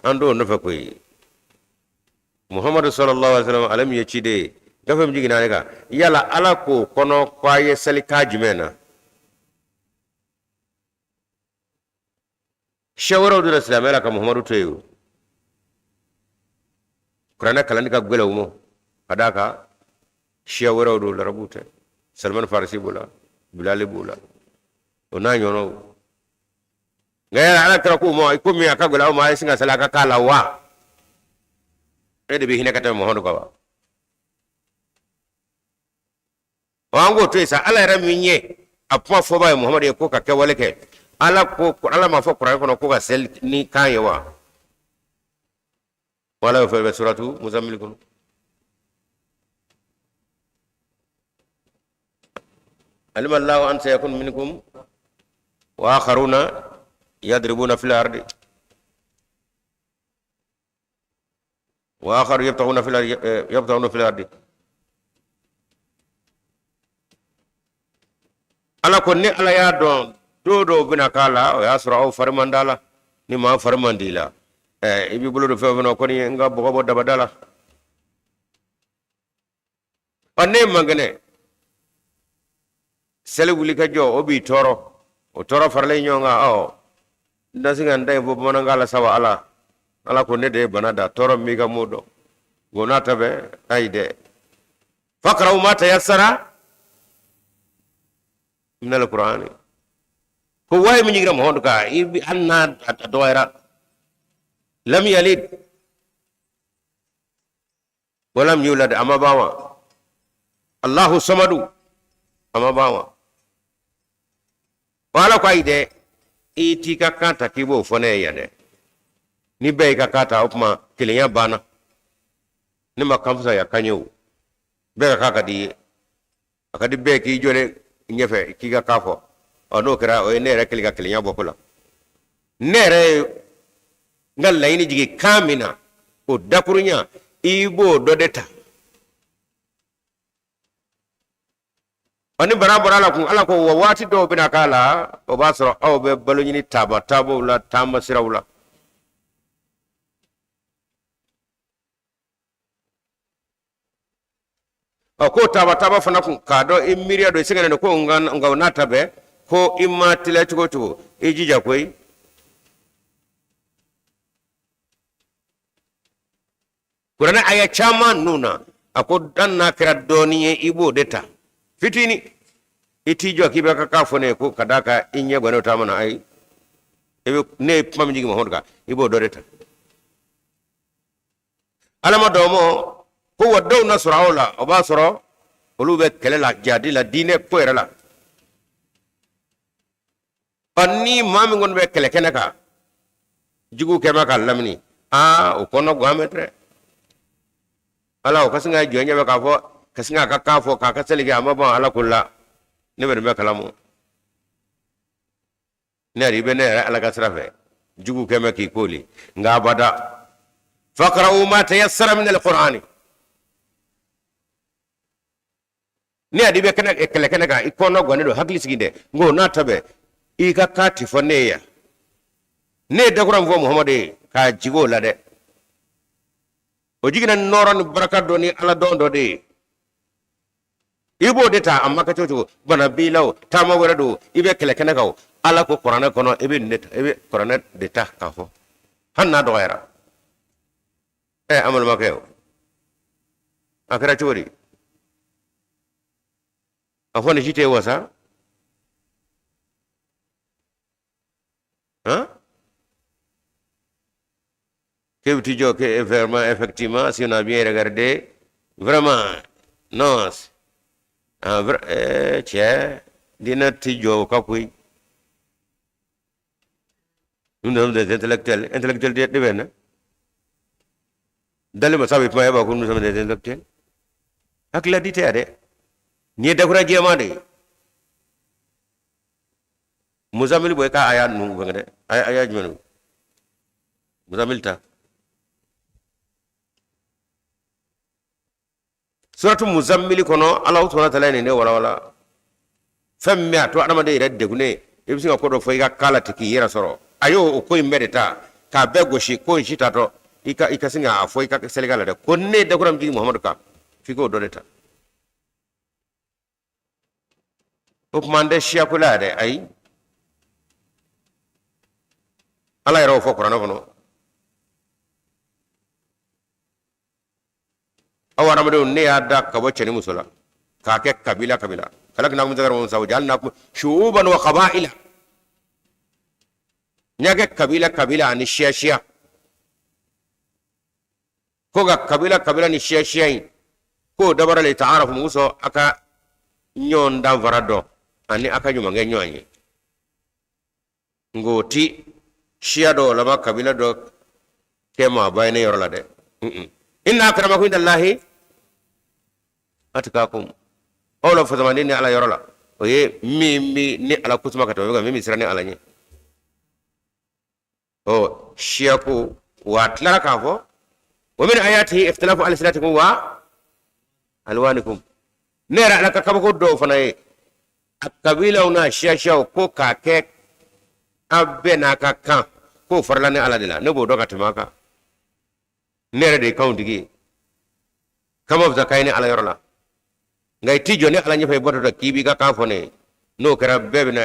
ando no fa koy muhammad sallallahu alaihi wasallam alam yechide gafam jigina ega yala ala ko kono kwaye selika jumena shawara do islam ala ka muhammadu teyo qur'ana kalani ka gwela umo adaka shawara do la rabute salman farisi bula bilal bula ona nyono ngaya ala kra ko mo ko mi aka gola ma singa sala ka kala wa ede bi hina kata mo hono ko wa wango to isa ala ra minye apwa fo ba muhammad ko ka ke wale ke ala ko ala ma fo qur'an ko ko ka sel ni kanyewa wala fa suratu muzammil kun علم الله أن سيكون منكم وآخرون يضربون في الأرض وآخر يبتغون في الأرض ala ko ne ala ya don do bina kala o ya sura o farmandala ni ma farmandila ibi bulu do fewno ko ni nga bogo dabadala anne mangane sele wuli ka jo obi toro o toro farle nyonga o ndasinga ndai bo monangala sawa ala ko ne de banada toro mi ga mudo gona tabe aide fakra ma tayassara min alquran ko way mi ngiram hondo ka ibi anna doira lam yalid walam yulad amma bawa Allahu samadu amma bawa wala ko ide iti ka kata kibo fone yane ni be ka kata opma kilinya bana ni makamsa ya kanyo be ka kadi akadi be ki jone nyefe ki ga kafo ono kra o ne re kiliga kilinya bokula nere ngal layni jigi kamina o dakurunya ibo dodeta ani barabara la kun ala ko wati do bina kala o basro aw be balonyini tabo la tamba sirawla ko taba fana kun ka do imiriya do singene ko nga na tabe ko imma tile tugo ejija koy Qur'an aya chama nuna ako danna kira doniye ibo deta fitini itijo kibe ka fone ko kadaka inye gwana tamana ai ebe ne pamjigi mo honka ibo do deta alama domo ko wadaw nasrawla obasro olube kelela jadi la dine ko erala anni mami ngon be kele kenaka jugu kema ka lamni o kono gwametre ala o kasinga jonya be ka fo kasinga ka fo ka kaseli ga mabon ala kulla ne be kalamu ne ribe ne ala kasrafe jugu kema ki koli nga bada faqra'u ma tayassara min al-Qur'ani ne adibe kele kenaka ikono gwane do hakli siginde ngo na tabe ika kati foneya ne dakuram fo muhammad ka jigo la de o jigina noron baraka do ni ala do de ibo deta amma ka toto bana bilaw tama wara do ibe kele kenaka ala ko qur'ana kono ibe net ibe qur'ana deta ka fo hanna do era amal makeo akara chori afone jite wasa que tu que vraiment effectivement si on a bien regardé vraiment non tiens dina tijo kapui nous sommes des intellectuels de ben dalle ma sabi pa ba ko nous sommes des intellectuels ak la dité ade ni dakura jema de Muzamil boy ka aya nu ngade aya jmenu Muzamil ta suratu Muzammil kono Allah subhanahu wa ta'ala ne wala fammi to adama de redde gune ibsi ko do foy ga kala tiki yera soro ayo ko imbedeta ka bego shi ko shita to ika singa afoy ka selegala de konne de kuram ji Muhammad ka fiko do deta op mande shia kula de ay ala yaro fo Qur'an kono awara mado ne ada ka bocce ni musula ka ke kabila kalakna mun zagar mun sawjalna shu'uban wa qaba'ila nyage kabila ni shia ko ga kabila ni shia ko dabara le ta'arafu muso aka nyon dan varado ani aka nyuma ngenyoanye ngoti shia do lama kabila do kema bayne yorola de inna akramakum indallahi atqakum awla fa zamanini ala yorola oye mi ni ala kusuma kato ga mi sirani ala ni shia ko watlara ka fo wa min ayatihi ikhtilafu alsinatikum wa alwanikum nera ala ka ko do fana kabila una shia ko ka ke abena ka kan ko farlane ala dila ne bo do ka tamaka nere de countigi kama zakaini ala yorola ngai tijo ne ala nyefe boto kibi ka fone no kara bebna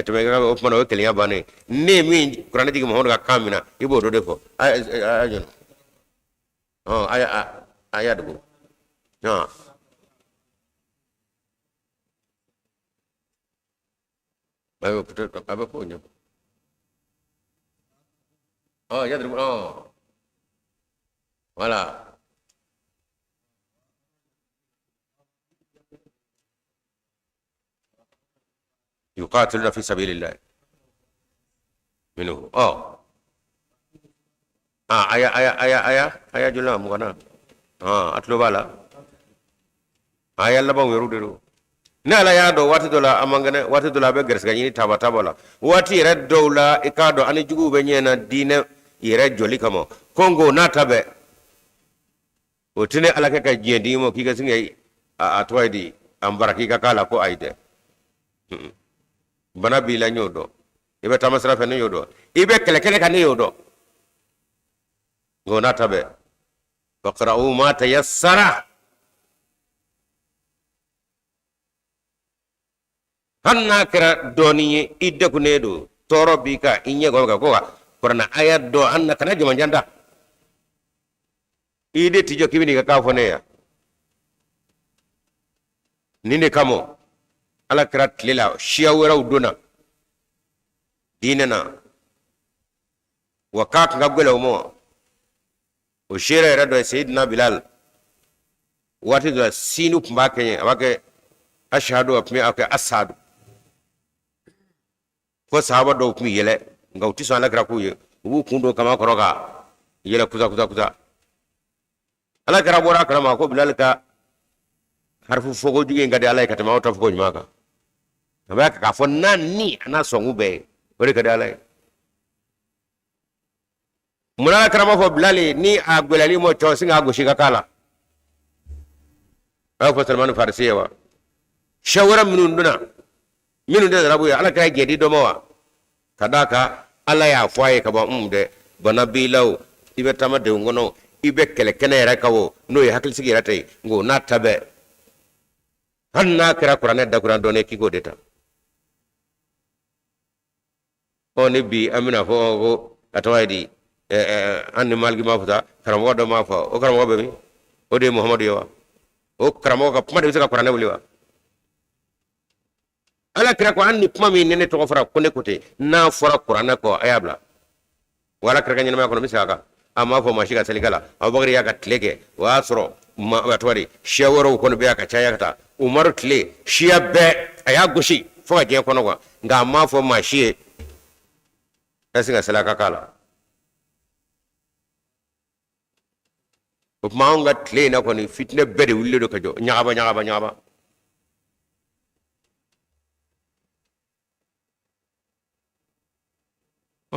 temega o mano keliya bane ne mi Qur'an digi mo ga kamina ibo do defo ajon aya dugo ayo peut-être abe ko nyam yadru voilà يقاتلون في سبيل الله منه aya jula mugana atlo bala aya la ba werudero nala ya do wati dola amangane wati dola be gersga ni taba la wati red dola ikado ani jugu be nyena dine ire joli kamo kongo na tabe otine alake ka jendi mo kika singe atwaidi ambaraki ka kala ko aide bana bila nyodo ibe tamasra fe nyodo ibe kele kan nyodo ngona tabe faqra'u ma tayassara hanna kira doni idde kunedo toro bika inye go ko Qur'an ayat do anna kana juma janda ide tijo kibini ka fone ya ninde kamo ala kira tlela shiawara uduna dinana wakak ngabgela mo o shira rado sayyidina bilal wati do sinu mbake abake ashhadu apmi ake asadu ko sahaba do kumi yele ngauti so ala kira ku ye wu kundo kama koroga yele kuza ala kira bora kama ko bilal ka harfu fogo dige ngade ala ka tama wata fogo nyaka abaka ka fon nani ana songu be wori ka dalay munala kira mo fo bilal ni agwelali mo to singa go shiga kala aw Salman Farisiya wa shawara minun da rabu ya ala kira gedi do mawa kadaka ala ya fwaye ka ba de bana bilaw ibe tama de ngono ibe kele kene ra kawo no ya hakil sigi ratay ngo na tabe hanna kira Qur'an da Qur'an do ne ki go deta oni bi amina fo go atawadi animal gi ma futa karamo do ma fa o karamo be mi o de Muhammad yo o karamo ka puma de ka Qur'an buliwa ala kira ko anni puma mi nene to fara ko ne kote na fara Qur'an ko ayabla wala kira nyama ko misaka amma fo ma shiga saligala abubakar ya ka tlege wa asro ma watwari shawaro ko be aka chaya kata umar tle shiya be aya gushi fo ga je ko no nga amma fo ma shiye asinga salaka kala maunga tle na ko ni fitne bede wulle do kajo nyaaba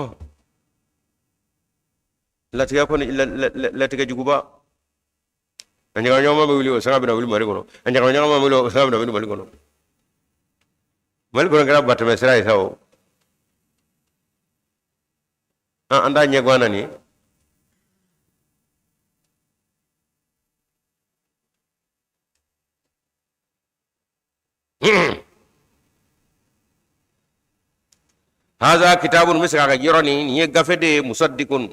oh latiga ko ni latiga juguba anya nyama be wuli o sanga bina wuli mari kono anya nyama wuli o sanga bina wuli mari kono ngara batta me sira isaw anda nyegwana ni هذا كتاب مسكا يروني ني غافدي مصدقون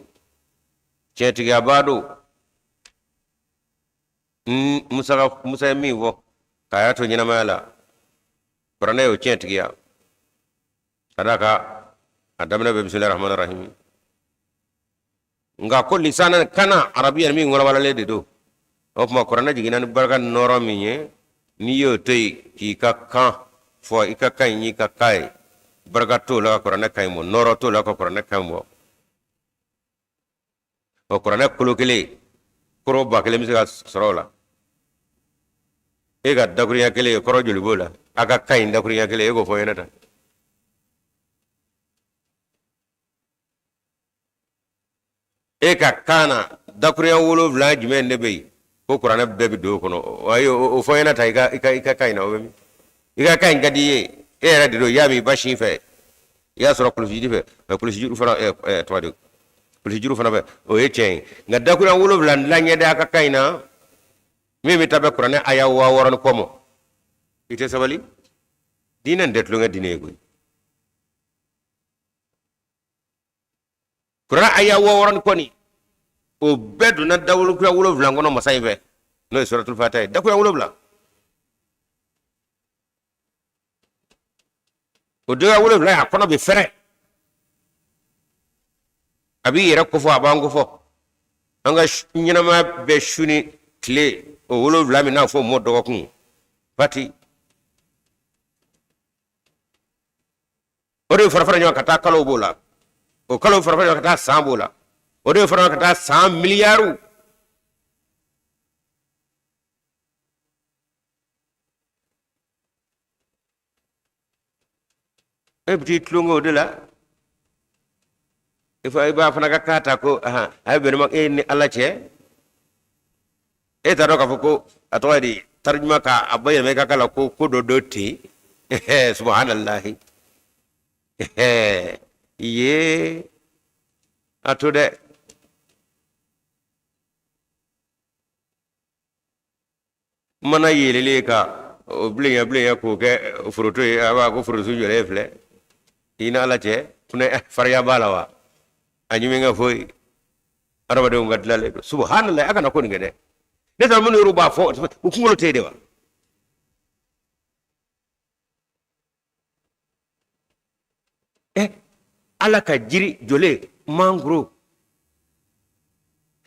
تيتي غابادو musa mi wo kaya to nyina mala Qur'an yo tiyeti ya kadaka adamna be bismillahir rahmanir rahim nga ko lisanan kana arabiyan mi ngola wala lede do of ma Qur'an jigina ni barka noro mi nye ni yo tey ki ka fo ikaka ni ka kai barka to la Qur'an kai mo noro to la Qur'an kai mo o Qur'an ko kele koro ba kele mi ga sorola ega dakuriya kele koro juli bola aka kai dakuriya kele ego fo yenata eka kana dakuriya wolo vla jime nebe ko Qur'an bebe do kono ayo o fo yenata ika kai na obe ika kai ngadi ye era de do yami bashi fe ya soro kulfiji fe kulfiji fara tawade kulfiji fara be o yechen nga dakuriya wolo vla lanye da aka kai na mimi tabe Qur'an aya wa waran komo ite sabali dinan detlo nga dine go Qur'an aya wa waran koni o bedu na dawlu ko wulo vla ngono masay fe no suratul fatiha da ko wulo vla o de wulo vla akono be fere abi yera ko fo abango fo anga nyina ma be shuni tle o wolo vlami na fo mo dogo kun pati ore farfara nyo kata kalo bola o kalo farfara kata sambola ore farfara kata 100 milyaru e petit longo de la e fa ba fana kata ko ay be ma ni alache taro ka foko atwadi tarjuma ka abaya me kala ko do doti subhanallah ye atude mana yelele ka obliya ko ke furuto aba ko furuto jole fle ina ala che kuna farya balawa anyumi nga foi araba de ngadlale subhanallah aka na ko ngede ne ta mun ruba fo ku ngolo tede wa ala ka jiri jole mangro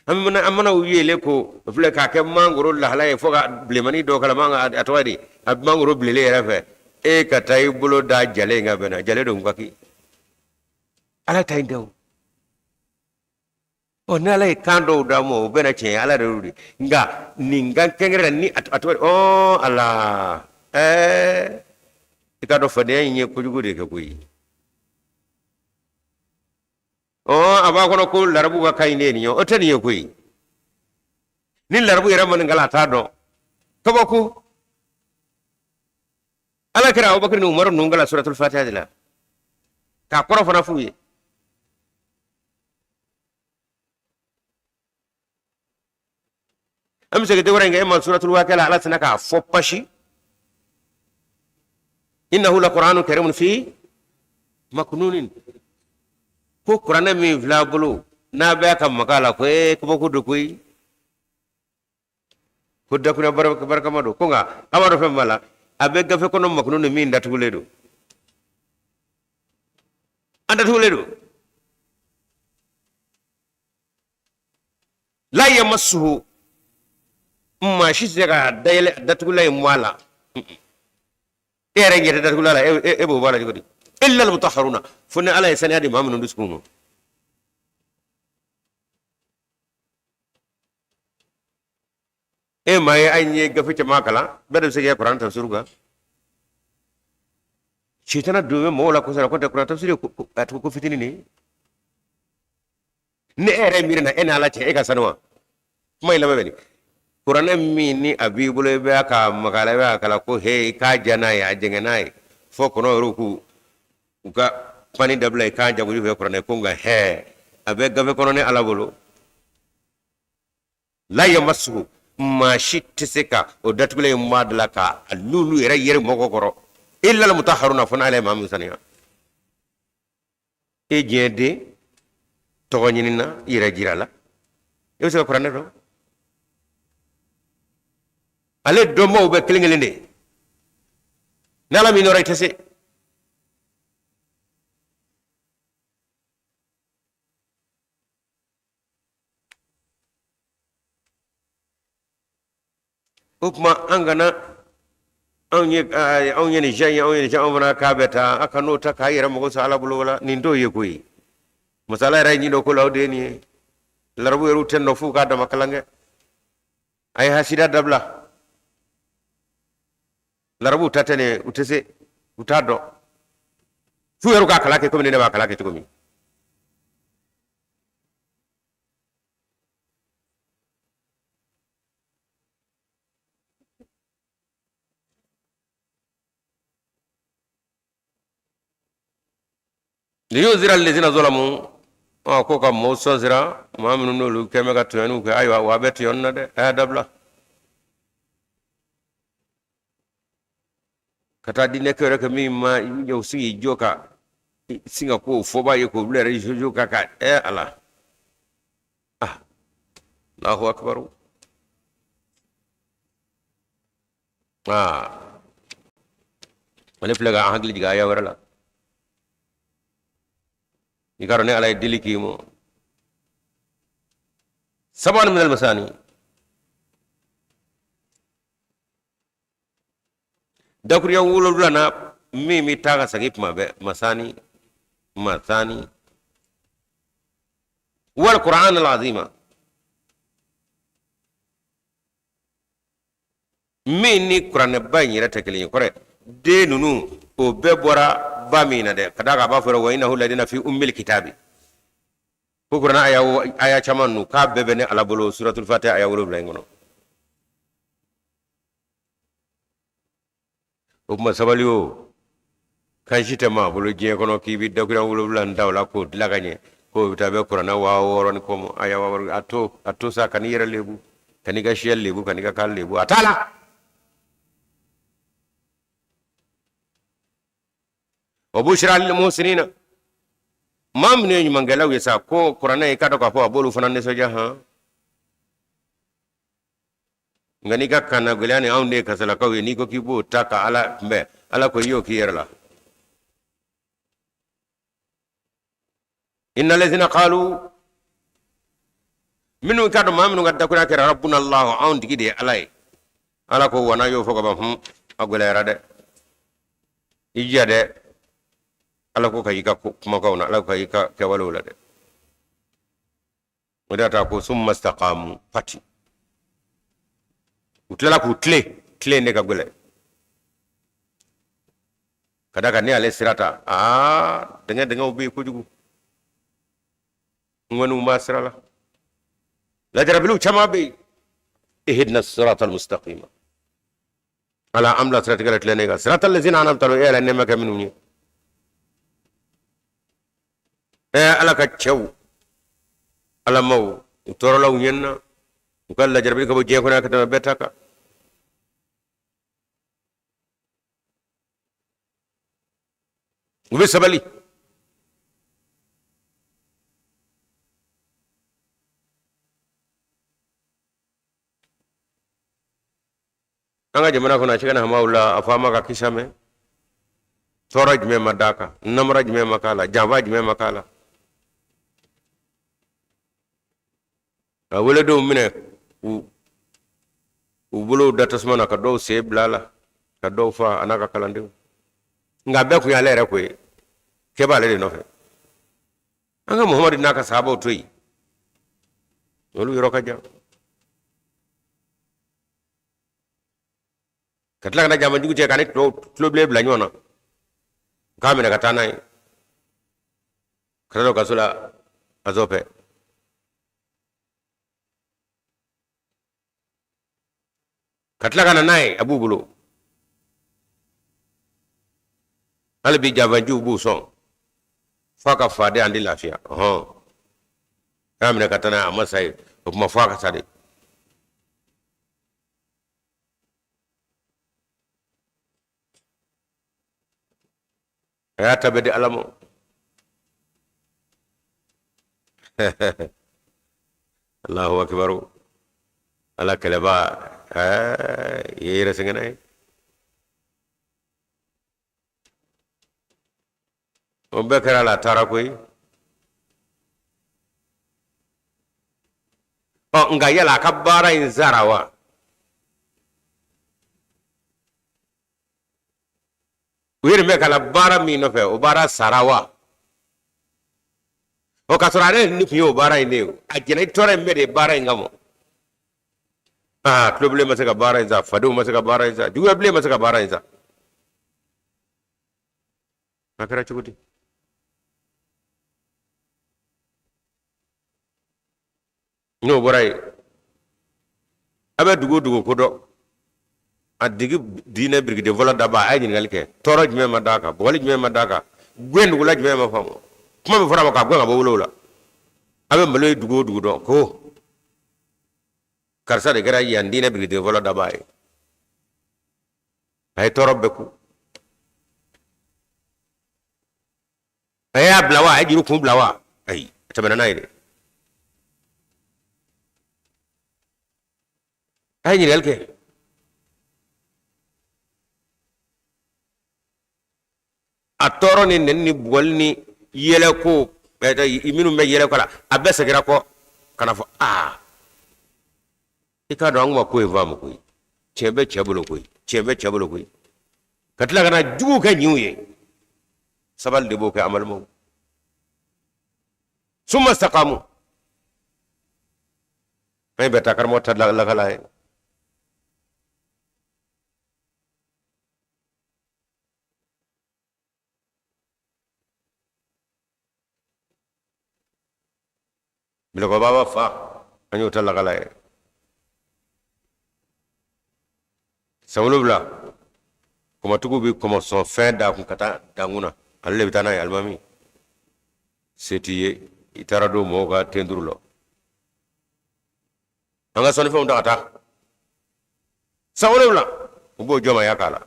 amana uyele ko fle ka ke mangro la hala e foga blemani do kala manga atwadi ab mangro blele rafe e ka tay bulo da jale nga bena jale do ngaki ala tay ndaw o nala e kando da mo bena che ala rudi nga ninga kengere ni atwadi ala ka do fade yin ko jugo de ka kuyi aba kono ko larabu ga kayne ni o tani yo koy ni larabu yara man ngala ta do ko boku ala kira abubakar ni umar no ngala suratul fatiha dila ka koro fana fuye am se de wara ngai ma suratul waqi'a ala tanaka foppashi innahu laqur'anun karimun fi maknunin ko Qur'an mi vla bulu na ba kam makala ko ko ko do koy ko da kuna baraka mado ko nga amaro fe mala abe gafe ko no makno no mi ndatu ledo andatu ledo la yamassuhu ma shi daga dayle datu lay mwala ere ngete datu la e bo bala jodi illa al-mutahharuna funna ala yasani hadi muhammadu nduskuno may anye gafice makala bada se ya Qur'an tafsir ga shitana duwe mola ko sara ko ta Qur'an tafsir ko fitini ne ere mirna ena ala ce e ka sanwa may la bani Qur'an mi ni abibule be aka makala be aka ko he ka jana ya jengenai fo kono ruku uka pani dabla ka jabu be Qur'an ko nga he abe gafe kono ne ala bolo la yamassu ma shittiseka o datule madla ka lulu era yere moko koro illa al mutahharuna fana ala imam saniya e jede to nyinina ira jirala yo se Qur'an do ale do mo be klingelinde nala mi no raytase ukma angana onye ni janya onye ni janya kabeta akano ta kayira mo so ala bulola ni ndo ye koyi musala ray ni do ko lawde ni larbu yeru tenno fu ka da makalange ay hasida dabla larbu tatene utese utado fu yeru ka kala ke ko ne ba kala ke to mi liyuzira allazina zalamu ko kam mo sonsira mamnu no lu keme ga tenu ko aywa wa bet yonna de dabla kata di nekk rek mi ma ñew singi joka singa ko fo ba yeko blere joka ka ala Allahu akbar wala flega hagli diga ya warala ikarone ala dilikimo saban min al-masani dakur ya wulo lana mi taga sagip mabe masani wal Qur'an al-azima ni Qur'an bayni ratakeli kore de nunu o bebora bamina de kadaga ba fura wa innahu ladina fi ummil kitabi ko Qur'an aya chamanu ka bebene ala bolo suratul fatiha aya wolo ngono o ma sabalio kan shite ma bolo je kono ki bi da Qur'an wolo ndawla ko laganye ko tabe Qur'an wa woron ko aya wa atto sa kan yere lebu kaniga shiyal lebu kaniga kal lebu atala وبشرى للمحسنين ما من يمن قالوا يسا كو قرآن يكادو كفوا بولو فنان نسجا ها ngani ka kana gulani aunde kasala kawe niko kibo taka ala mbe ala ko yo kiyerla innal ladzina qalu minu kado mamnu gadda kuna kira rabbuna allah aundi gide alai ala ko wana yo foga ba agulera de ijade ala ko kayika kuma kauna ala ko kayika kewalola de wadata ko summa istaqamu fati utlela ku tle ne kagule kadaka ni ale sirata denga ubi kujugu ngonu masrala la jarabilu chama be ihdina as-siratal mustaqim ala amla siratal tlene siratal ladzina an'amta alaihim ala innaka minhum ala ka chew ala maw utorola unyenna ukalla jarabilu ko je ko na ka betaka ubi sabali anga jamana kuna chikana maula afama ka kisame toraj me madaka namraj me makala javaj me makala awele do mine u bulu datasmana ka do se blala ka do fa anaka kalande nga be ku ya lere ko ke ba le no fe anga muhammad naka sahaba toyi wolu yoro ka jam katla kana jama jugu te kanit to ble bla nyona kamera katana kado kasula azope katla kana nai abubulo albi javanju bu son faka fade andi lafia kamera katana amasai kuma faka sade ya tabedi alamo Allahu akbar ala kalaba yere singane on bekara la tarakoy nga yala kabara in zarawa wiri me kala bara mi no fe o bara sarawa o kasorare ni fiyo bara ine ajena tore mede bara ngamo problem masaka bara inza fadu masaka bara inza duwe ble masaka bara inza akara chukuti no boray abe dugo kodo adigi dine brigade vola daba ay ni ngalke toroj me madaka bolij me madaka gwen wulaj me ma famo kuma be fara ka gwen abo wulola abe maloy dugo do ko karsa de gara yandine brigade vola daba ay torobe ku ay ablawa ay jiru ku blawa ay tabana nay de ay ni ngalke atoro ni nenni bolni yele ko beta iminu me yele ko la abesa gira ko kana fo ika do ngwa ko eva mo ko chebe chebulo ko katla kana jugu ka nyiuye sabal de boke amal mo summa istaqamu ay beta kar mo tadla la kala bilo ko baba fa anyo talla kala sawlubla kuma tugu bi kuma son fin da kun kata danguna alle bitana almami setiye itarado moga tendurulo anga soni fo ndata sawlubla ubo joma yakala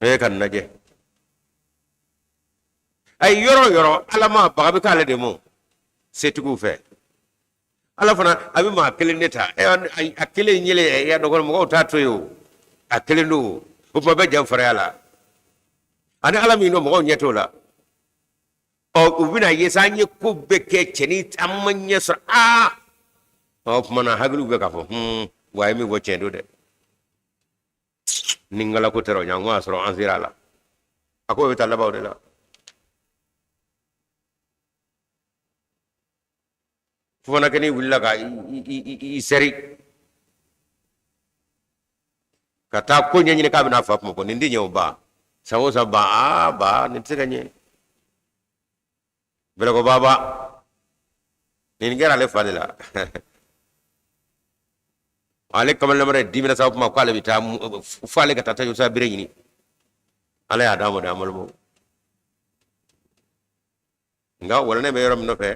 kan naje ay yoro alama bagabe kala de mo setugu fe ala fana abi ma kelineta e akele nyele ya dogon mo ta toyo akele no o ma be jam fara ala ani ala mi no mo nyeto la o ubina yesanye ko beke cheni tamanye so o kuma na haglu be ka fo way mi wo chendo de ningala ko tero nyangwa so anzirala ako be talla bawde la fona keni willa ka i seri kata ko nyenye ka bina fa ko nindi nyew ba sawo sa ba ba ni tiganye bela ko baba ni ngera le fadila ale kamal lamare dimina sa ma ko ale bita fale ka tata yo sa bire ni ala ya damo da amal mo nga wala ne be yoram no fe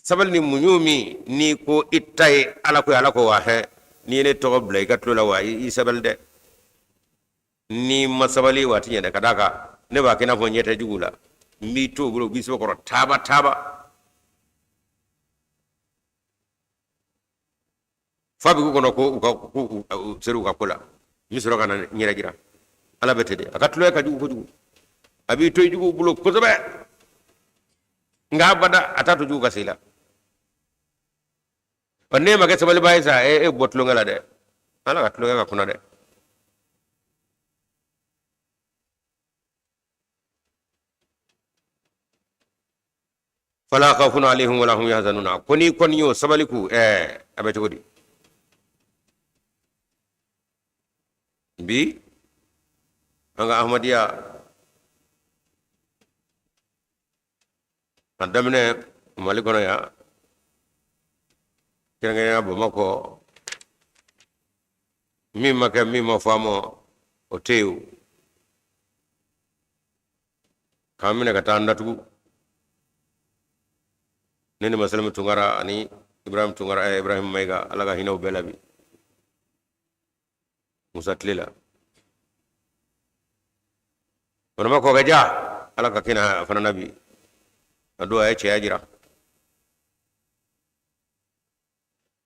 sabal ni munyumi ni ko ittay ala ko wa he ni ne to blay ka to la wa i sabal de ni masabali wati nyada kadaka ne ba kina fo nyeta jugula mi to bro biso ko taba fabi ko no ko seru ka kula mi soro kana nyira gira ala betede akatulo ka jugu ko jugu abi to jugu bulo ko zabe nga bada atatu jugu kasila onne maga sabali baysa e botlo ngala de ala katlo ka kuna de fala khawfun alaihim wala hum yahzanun koni yo sabaliku abe togodi bi anga Ahmadiyya adamne malikono ya kirangena Bamako mima famo oteu kamina katanda tu nene masalam tungara ani Ibrahim Maiga alaga hinaw belabi musatlila wanama ko gaja alaka kina fana nabi adua ya chayajira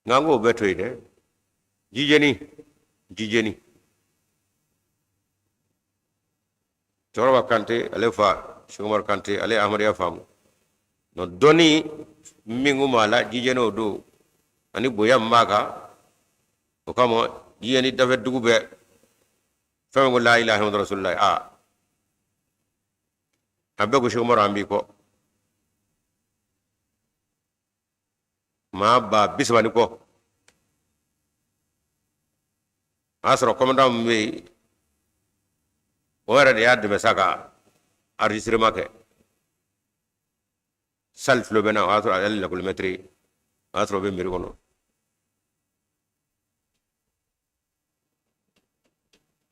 ngango beto ide jijeni toroba kante alefa Umar kante ale Ahmadiyya famu no doni mingu mala jijeno do ani boya maga o kamo jijeni dafa dugube famu la ilaha illallah rasulullah abbe ko Umar ambi ko ma ba bisbani ko asro komanda mbe ora de yadde be saka enregistré make salf lo bena asro alla kilometri asro be miri kono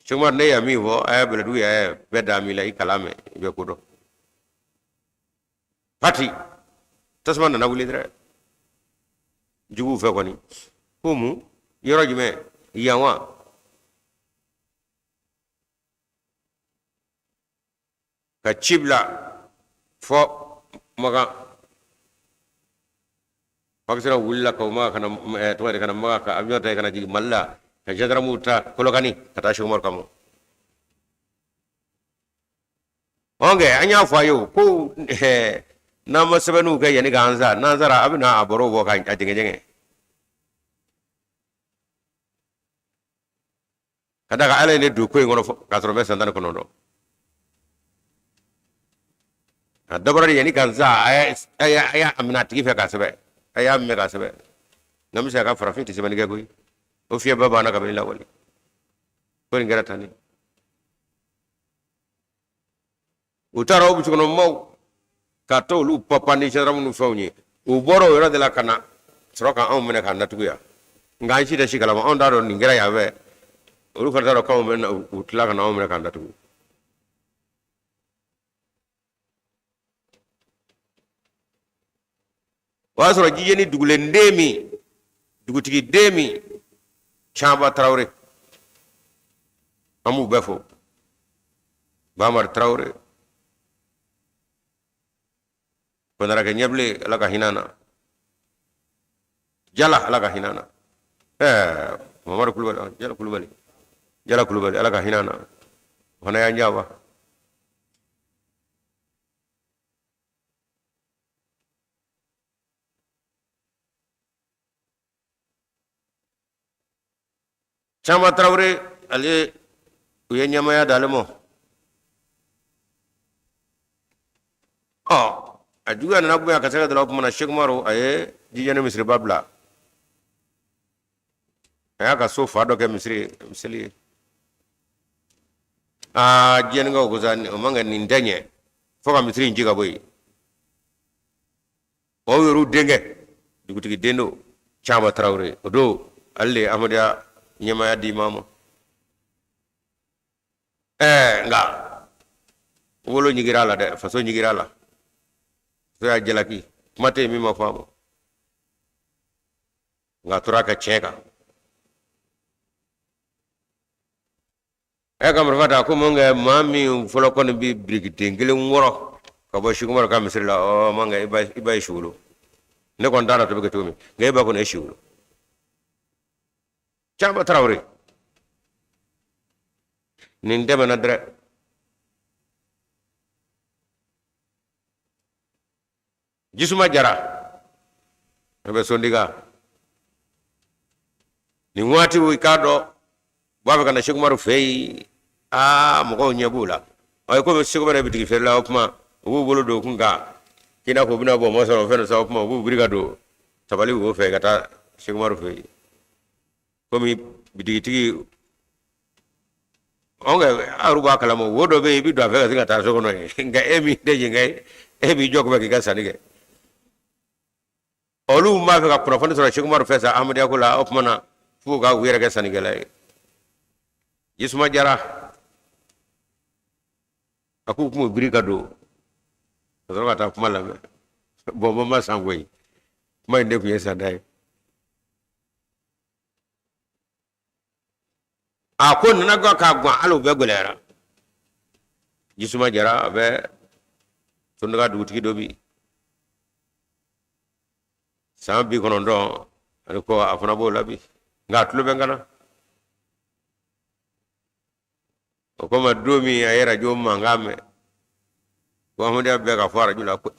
chuma ne ya mi wo ay be du ya be da mi lay kalame be ko do pati tasman na wulidre jugu fe koni humu yoro jume yawa ka chibla fo maga paksira wulla ko ma kana to kana maga ka aviota kana jigi malla ka jadra muta kolokani kata Umar kamo onge anya fayo ko na masabanu ga yani ganza nazara abina aboro bo kan ajenge kada ka ale ne du ko ngono 80 sandan ko nondo dabara yani ganza aya amina tigi fe ka sabe aya me ka sabe namsa ka farafiti sebani ga koy o fiya baba na ka bani lawali ko ngara tani utaro bu kono maw ka to lu papa ni charamu nu fawni u boro yora de la kana sroka on mena kana tuya ngan shi da shi kala on daro ni ngara yawe uru farta ro kaw men utla kana on mena kana tu wasoro jijeni dugule ndemi dugutigi demi chamba trawre amu befo Bamar Traore Pandara ke nyable ala ka hinana Jala ala ka hinana Mamar Kulubali Jala Kulubali ala ka hinana Hona ya njawa Chama Traore ale uye nyama ya dalemo a juga nana kuma ka saka dalawa kuma na Sheikh Maro aye jijane Misri babla aya ka so fado ke misri jijane ga gozani o manga ni ndenye foka Misri njiga boy o yoru denge dugutigi dendo Chama Traore odo alle Ahmadiyya nyama ya di mama nga wolo nyigirala de faso nyigirala so ya jalaki mate mi ma famo nga turaka cheka kam rafata ko monga mami folo kon bi brigade ngile ngoro ka bo shugumar ka Misri la o manga ibay shulu ne kon dara to be to mi ngay ba ko ne shulu Chama Traore nin deme na dre jisuma jara be sondiga ni wati wi kado babe kana Sheikh Umaru fey mo ko nyabula ay ko Sheikh Umaru bitigi fer la opma wo bolo do kunga kina ko bina bo mo so fer sa opma wo brigado tabali wo fe gata Sheikh Umaru fey komi bitigi onga aruba kala mo wodo be bi do fe ga ta so ko no nga emi de ngay emi jokko be ga sanige olu ma fe ka profond so Sheikh Umaru fe sa Ahmadiyya ko la opmana fu ga wira ga sanige lay yisuma jara aku mo brigado so ga ta kuma la bo ma sangwe may ne ko yesa dai ko nana go ka gwa alo be golera jisuma jara be tunga duti dobi sambi kono ndo ko afana bo labi ngatulo be ngana ko ma domi ayera jo mangame ko mo de be ka fara jula ko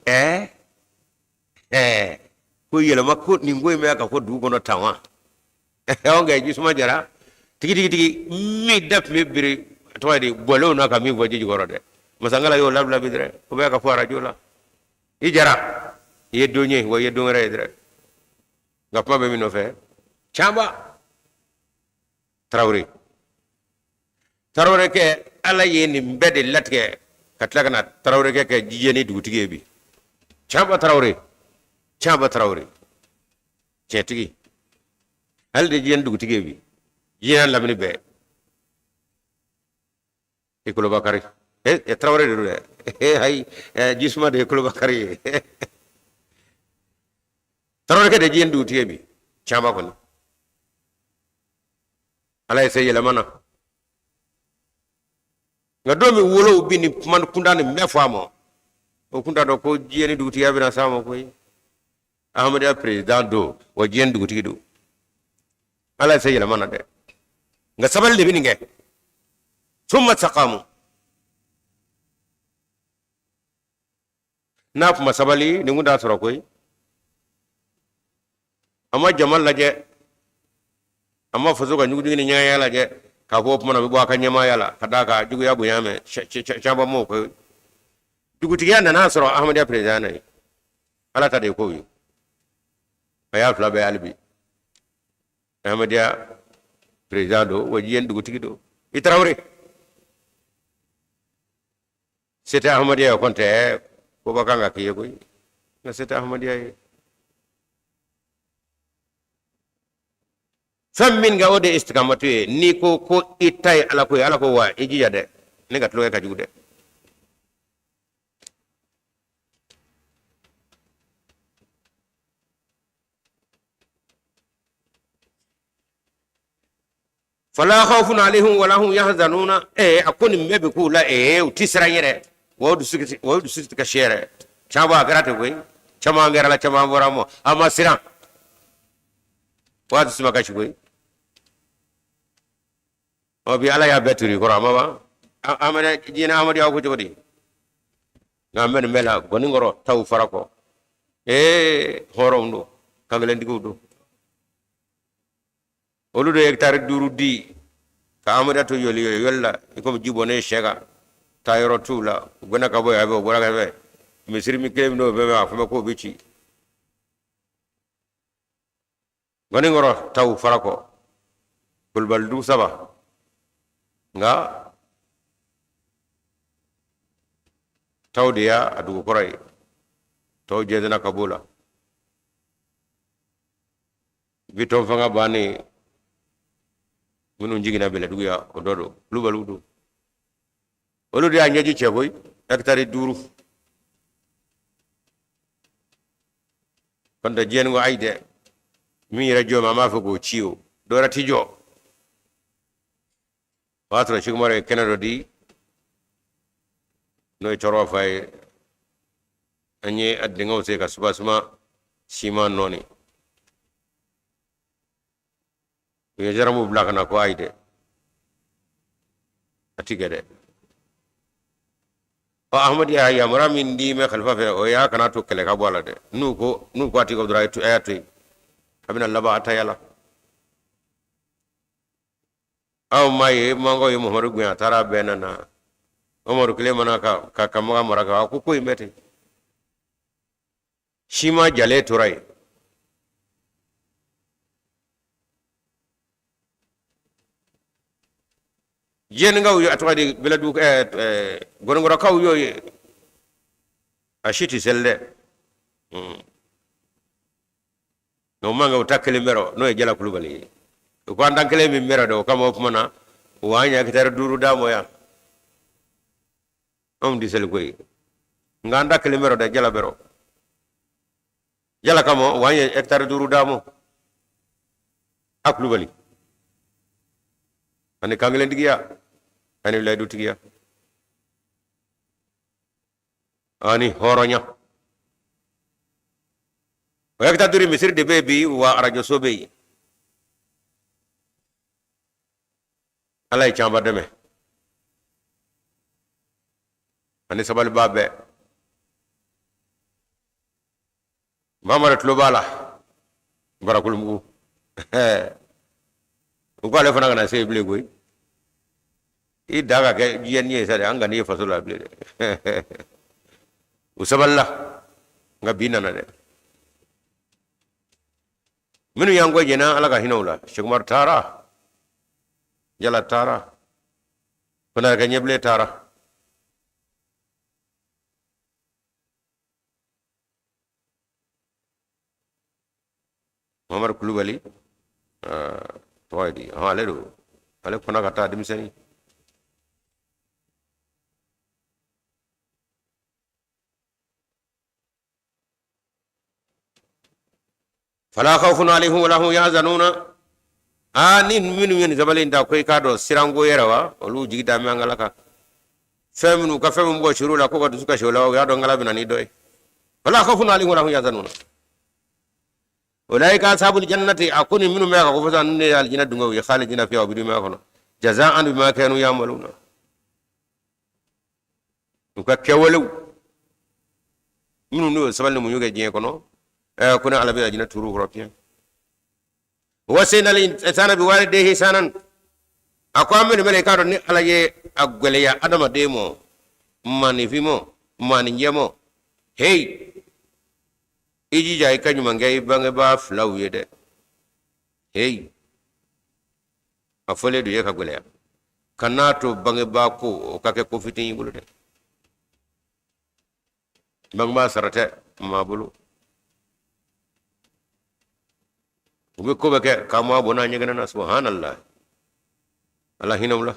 ko yele makko ni ngoy me ka ko du kono tawa onga jisuma jara tigi mi def mi biri toydi bolo na ka mi boji gorode masangala yo labla bidre ko be ka fara jula ijara yedonye wo yedongere dire ngapma be mi no fe Chama Traore ke ala yeni mbede latke katlaga na Traore ke jijeni dugutige bi Chama Traore chetigi halde jijen dugutige bi jinan lamini be ikulo bakari Traore de hay jisma de ikulo bakari Traore ke de jijen dugutige bi Chama ko ala sey yela mana nga domi wolo bini man kundane me famo o kunda do ko jiyeni duguti yabina samo koy Ahmadiyya president do o jiyen duguti do ala sey yela mana de nga sabal de bini nge summa taqamu naf masabali ni ngunda soro koy amma jamal laje amma fazuga nyugu ni nyaya laje ka ko mana bi bwa kan nyama yala kadaka jugu ya bunyame chamba mo ko jugu tigana na soro Ahmadiyya president ai ala ta de ko yi aya fla be albi Ahmadiyya president do wajiyen dugu tigido Traore c'était Ahmadiyya konte ko bakanga kiye ko na c'était Ahmadiyya fammin ga ode istiqamatu ni ko itay ala ko wa ijiya de ni gat lo ka jude fala khawfun alaihim wala hum yahzanuna akuni mebe kula utisra yere wodu sikiti ka shere chaba garate koy chama ngera la chama boramo ama siran wadu sima kashi koy obi ala ya beturi ko rama ba amana jina amadi ko jodi ngamen mela goni ngoro taw farako horom do kangalen digo do oludo hectare duru di ka amada to yoli yolla ko jibone shega tayro tula gona ka boy abo gona ka be misiri mi kelem no be ma fa ko bici goni ngoro taw farako kul baldu saba nga tawdiya adu koray taw jedena kabula bitom fanga bani munu jigina bele duya ododo lubaludu oludu ya nyeji cheboy hectare duru konda jen go ayde mi radio mama fa go ciwo dora tijo watra chigmare kenado di no choro fay anye adingo se ka subasma sima noni ye jaramu blaka na ko ayde atigede o ahmadiyya ya muramin di me khalfa fe o ya kana to kele ka bola de nu ko atigo dra to ayatu abina laba atayala aw maye mango yo muhammadu gwa tara benana Omar kile mana ka kamaga maraka ko imete shima jale turai jen ngaw yo atwadi beladu gorongora kaw yo ashiti selle no manga utakele mero no jala kulubali ko andankele mi mero do kama opmana wanya kitar duru damo ya disel koy nganda kelimero de jala bero jala kamo wanye hectare duru damo aklu bali ani kangle digiya ani lay du tigiya ani horonya o hectare duru misir de bebi wa arajo sobe alay chamba deme ani sabal babe mamarat lobala barakul mu ko ale fana kana sey ble goy I daga ke yenye sare anga ni fasula ble usaballa nga binana de minu yango jena alaga hinawla shugmar tara jala tara fana ka nyeble tara Omar kulubali toydi aledo ale kona kata dimisani fala khawfun alaihim wala hum yahzanuna anin minu zabalin da koy kado sirango yerawa olu jigida mi angalaka femnu ka femu go shirula ko ko suka shola ya do ngala binani doy fala khawfun alaihim wala hum yahzanuna ulaika ashabul jannati akuni minu ma ko fasan ne aljina dungo ya khalidina fiha wa bidima kono jazaan bima kanu ya'maluna ko kewelu minu no sabal mu yuge je kono kuna ala bi aljina turu européen wasina lil insana bi walidayhi sanan akwa mele kado ni ala ye agwele ya adama demo manifimo maninjemo hey iji jai kanyu mangai bange ba flaw yede hey afole du yeka gwele kanato bange ba ko kake ko fitin yibulu de bangma sarate mabulu ube ko beke kama bona nyegana na subhanallah allah hinamla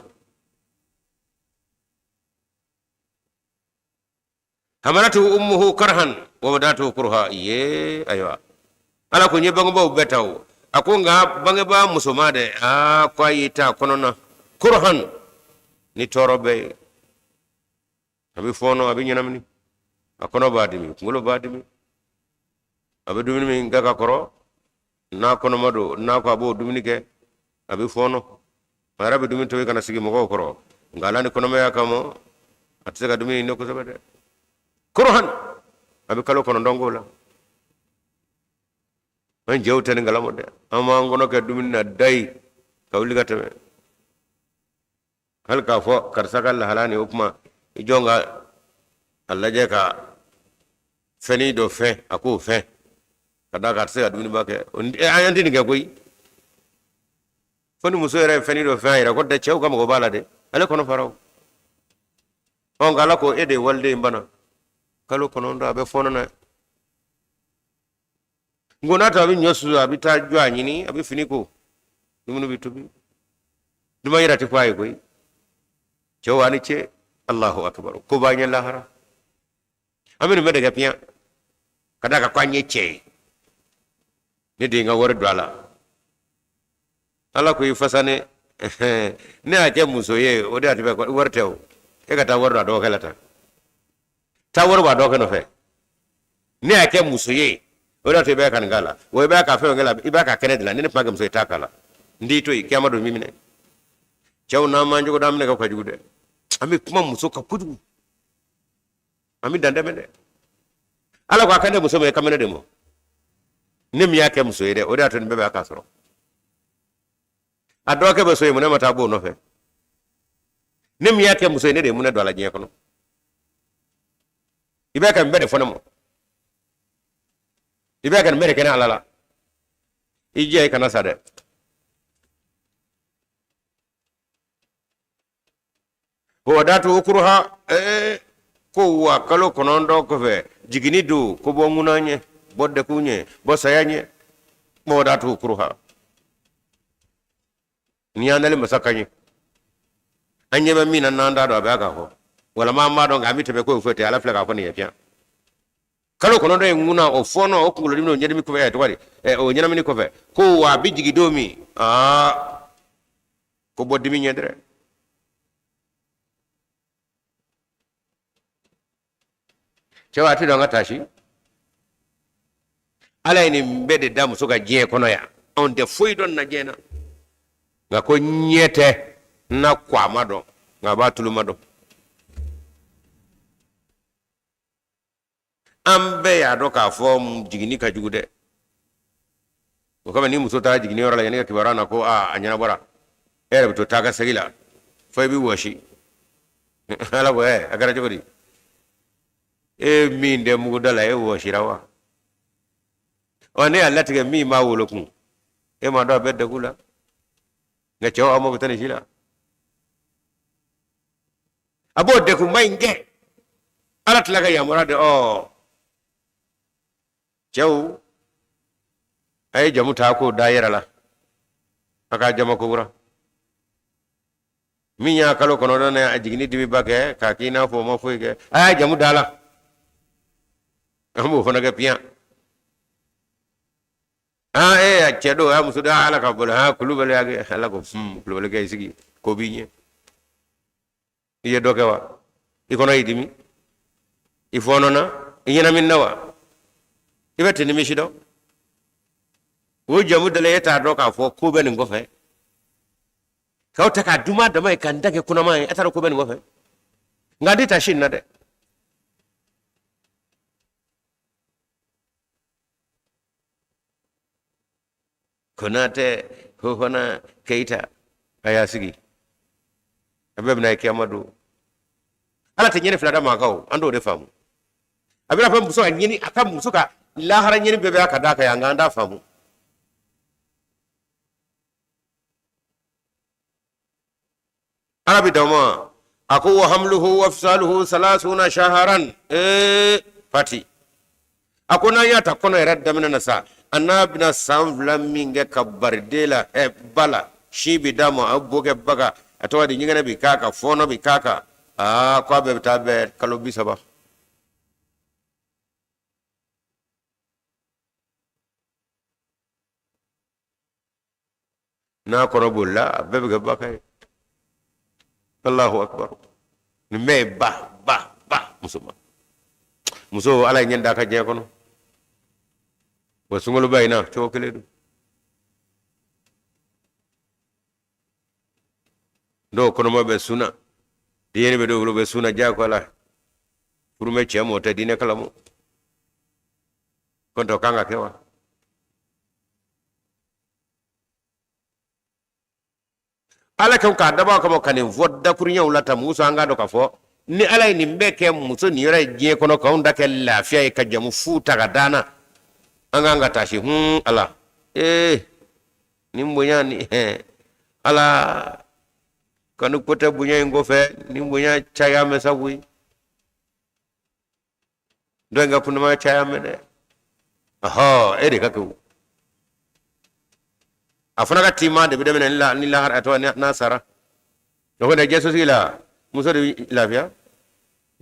hamalatu ummuhu karhan wa wadatu kurha ye aywa ala ko nyebango ba betaw akunga bange ba musomade kwa yita konona kurhan ni torobe abi fono abi nyanamni akono badimi ngulo badimi abi dumini mi ngaka koro na kono mado na ko abo dumini ke abi fono marabe dumini to kana sigi mo koro ngalani kono me yakamo ataka dumini no ko sabade kurhan abi kalo kono ndongola man jewtene ngalamo de ama ngono ke dumini na dai kawliga teme halka fo karsakal halani ukma ijonga Allah je ka feni do fe aku fe kada ka se aduni bake ayanti ni koy foni musore feni do fe ira ko de chew kam go balade ale kono faraw on gala ko ede walde mbana kalo kono ndo abe fono na ngona ta bi nyosu abi ta jwanyi ni abi fini ko dumunu bitubi duma yira ti fay koy chew ani che Allahu akbar ko banya lahara aminu mede ga pian kada ka kwanye che ni de nga wor dwala ala ko yifasane ne aje musoye o de atibe ko wortew e ga ta wor do kelata ta wor ba do ke no fe ne aje musoye o de atibe kan gala wo be ka fe ngala iba ka kene dila ne pagam so takala ndi to kiyama do mimine cew na manju ko damne ka jude ami kuma muso ka kudu ami dande mede ala ko akande muso me kamene demo nem yake muso yede o da to bebe akasoro adoke be so yemu ne mata bo no fe nem yake muso yede de mu ne dola je kono ibe kan bede fonamo ibe kan mere kena alala ije kana sade ko datu ukruha ko wa kalo konondo ko fe jigini do ko bo ngunanye bodde kunye bo sayanye mo datu ukruha ni andale masakanye anye ba mina nanda do ba ka ko wala mama do ngami tebe ko fete ala flega ko ni yapia kalo konondo e nguna o fono o kungulo dimno nyedemi ko fe to wari o nyana mini ko fe ko wa bi jigido mi ko boddi mi nyedre cewa ti don atashi ala ni mbede damu suka je kono ya on de foi don na jena nga ko nyete na kwa mado nga batulu mado ambe ya doka form jigini ka jugude ko kama ni musota jigini ora la yani ka kibarana ko anyana bora ere to taga segila foi bi washi ala bo agara jogori min de mu dala wo shirawa one Allah tige mi ma wolokun ma do bedde kula nga cewa amo tane shila abo de ku mainge ala tlaga ya murade cew ay jamu ta ko daayira la aka jama ko bura minya kalo kono don ne ajigini dibi bake ka kina fo mo fuike ay jamu dala amu fona ga pian chedo musuda ala ka bola kulubale age ala ko kulubale ga sigi ko binye iye doke wa ikono idimi ifono na inyana minna wa ibete ni mishido wo jamu dale yeta doka fo ko be ni ngofe ka taka duma da mai kan dage kuna mai atara ko be ni ngofe ngadi tashin na de konate hona keita ayasigi abebna kiyamadu ala te nyene flada makao ando de famu abira fam buso nyini akam musuka lahara nyini bebe akada ka yanga anda famu arabi dawma aku wa hamluhu wa ifsaluhu 30 shahran fati akona yata kono eradda minna sa annabina samvla minge kabardela bala shibi damo abuge baga atwadi nyingene bikaka fono bikaka kwa be tabe kalobi saba na kono bulla bebe ga bakay Allahu akbar ni me ba muso ala nyanda ka je kono wa sungulu bayna chokele du do kono mo be suna diyene be do be suna ja ko la pour me chemo te dine kala mo konto kanga kewa ala kan ka daba ko kanin vodda pour nyaw lata muso anga do ka fo ni ala ni mbeke muso ni yore je kono ka unda ke lafiya e ka jamu futa ga dana anga nga tashi ala ni mbonya ni ala kanu pota bunya ngo fe ni mbonya chaya me sawi do nga punuma chaya me de aha ede kaku afuna ka tima de bideme ni la har atwa nasara do ne jesu sila muso de lafiya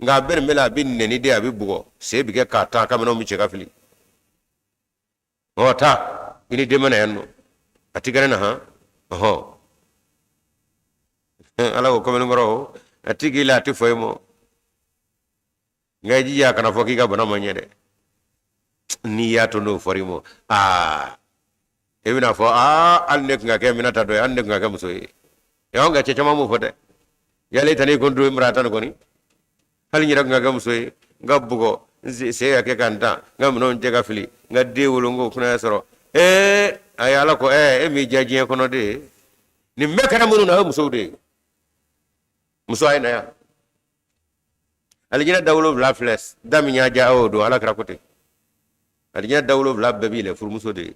nga ber mela bin ne ni de abi bugo se bi ke ka ta ka meno mi che ka fili ota ini de mena yanno atigana na ha oho ala ko meno ngoro atigila ti foymo ngaji ya kana foki ka bana manyede ni ya to no forimo ebina fo annek nga ke minata do annek nga ke muso yo nga che chama mu fote yale tani gondu imratan ko ni hal nyira nga ke muso nga bugo se ya ke kanta nga mnon je ka fili nga dewulu ngo kuna soro ayala ko mi jaji ko no de ni mekana munu na muso de muso ay na ya alijina dawlo la fles dami nya ja o do ala krakote alijina dawlo la babile fur muso de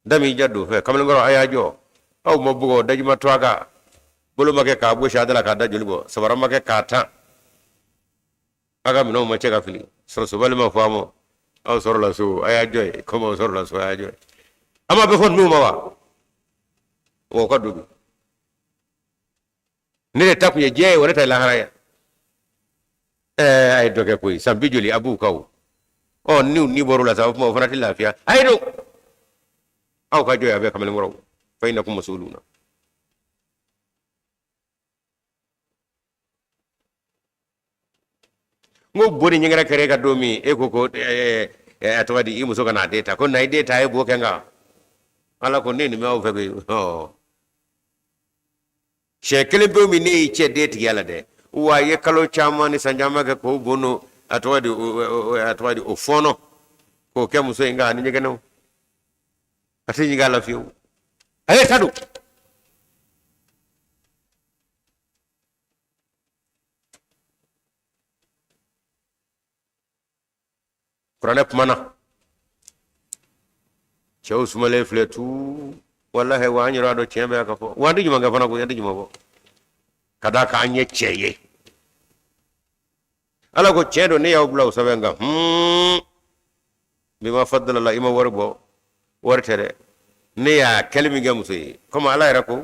dami jaddu fe kamel ngoro ayajo aw mo bugo dajuma twaga bulu make ka bu shadala ka dajul bo sabara make ka ta aga mino ma chega fili so bal ma famo aw soro la su ayajo komo soro la su ayajo ama be fon numa wa wo ko dubi ne tapu ye je wala ta la haraya ay doge koy sambi joli abu kaw ni boru la sa mo fanati lafiya ay do aw ka joya be kamel ngoro fay na ko masuluna ngo boni nyingara kere ka domi ko atwadi imu soka na data ko na data e bo kenga ala ko nini me aw febe shekele be mi ne che date yala de wa ye kalo chama ni sanjama ka ko bono atwadi o fono ko ke muso inga ni nyegeno ati nyiga la fiu ale tadu Quranic mana chew sumale fletu wallahi wa nyira do chembe ka fo wandi juma ga fana ko yandi juma bo kada ka anye cheye ala ko chedo ne yaw blaw sabenga bima faddala la ima warbo wartere ne ya kelmi ga musoyi comme ala rako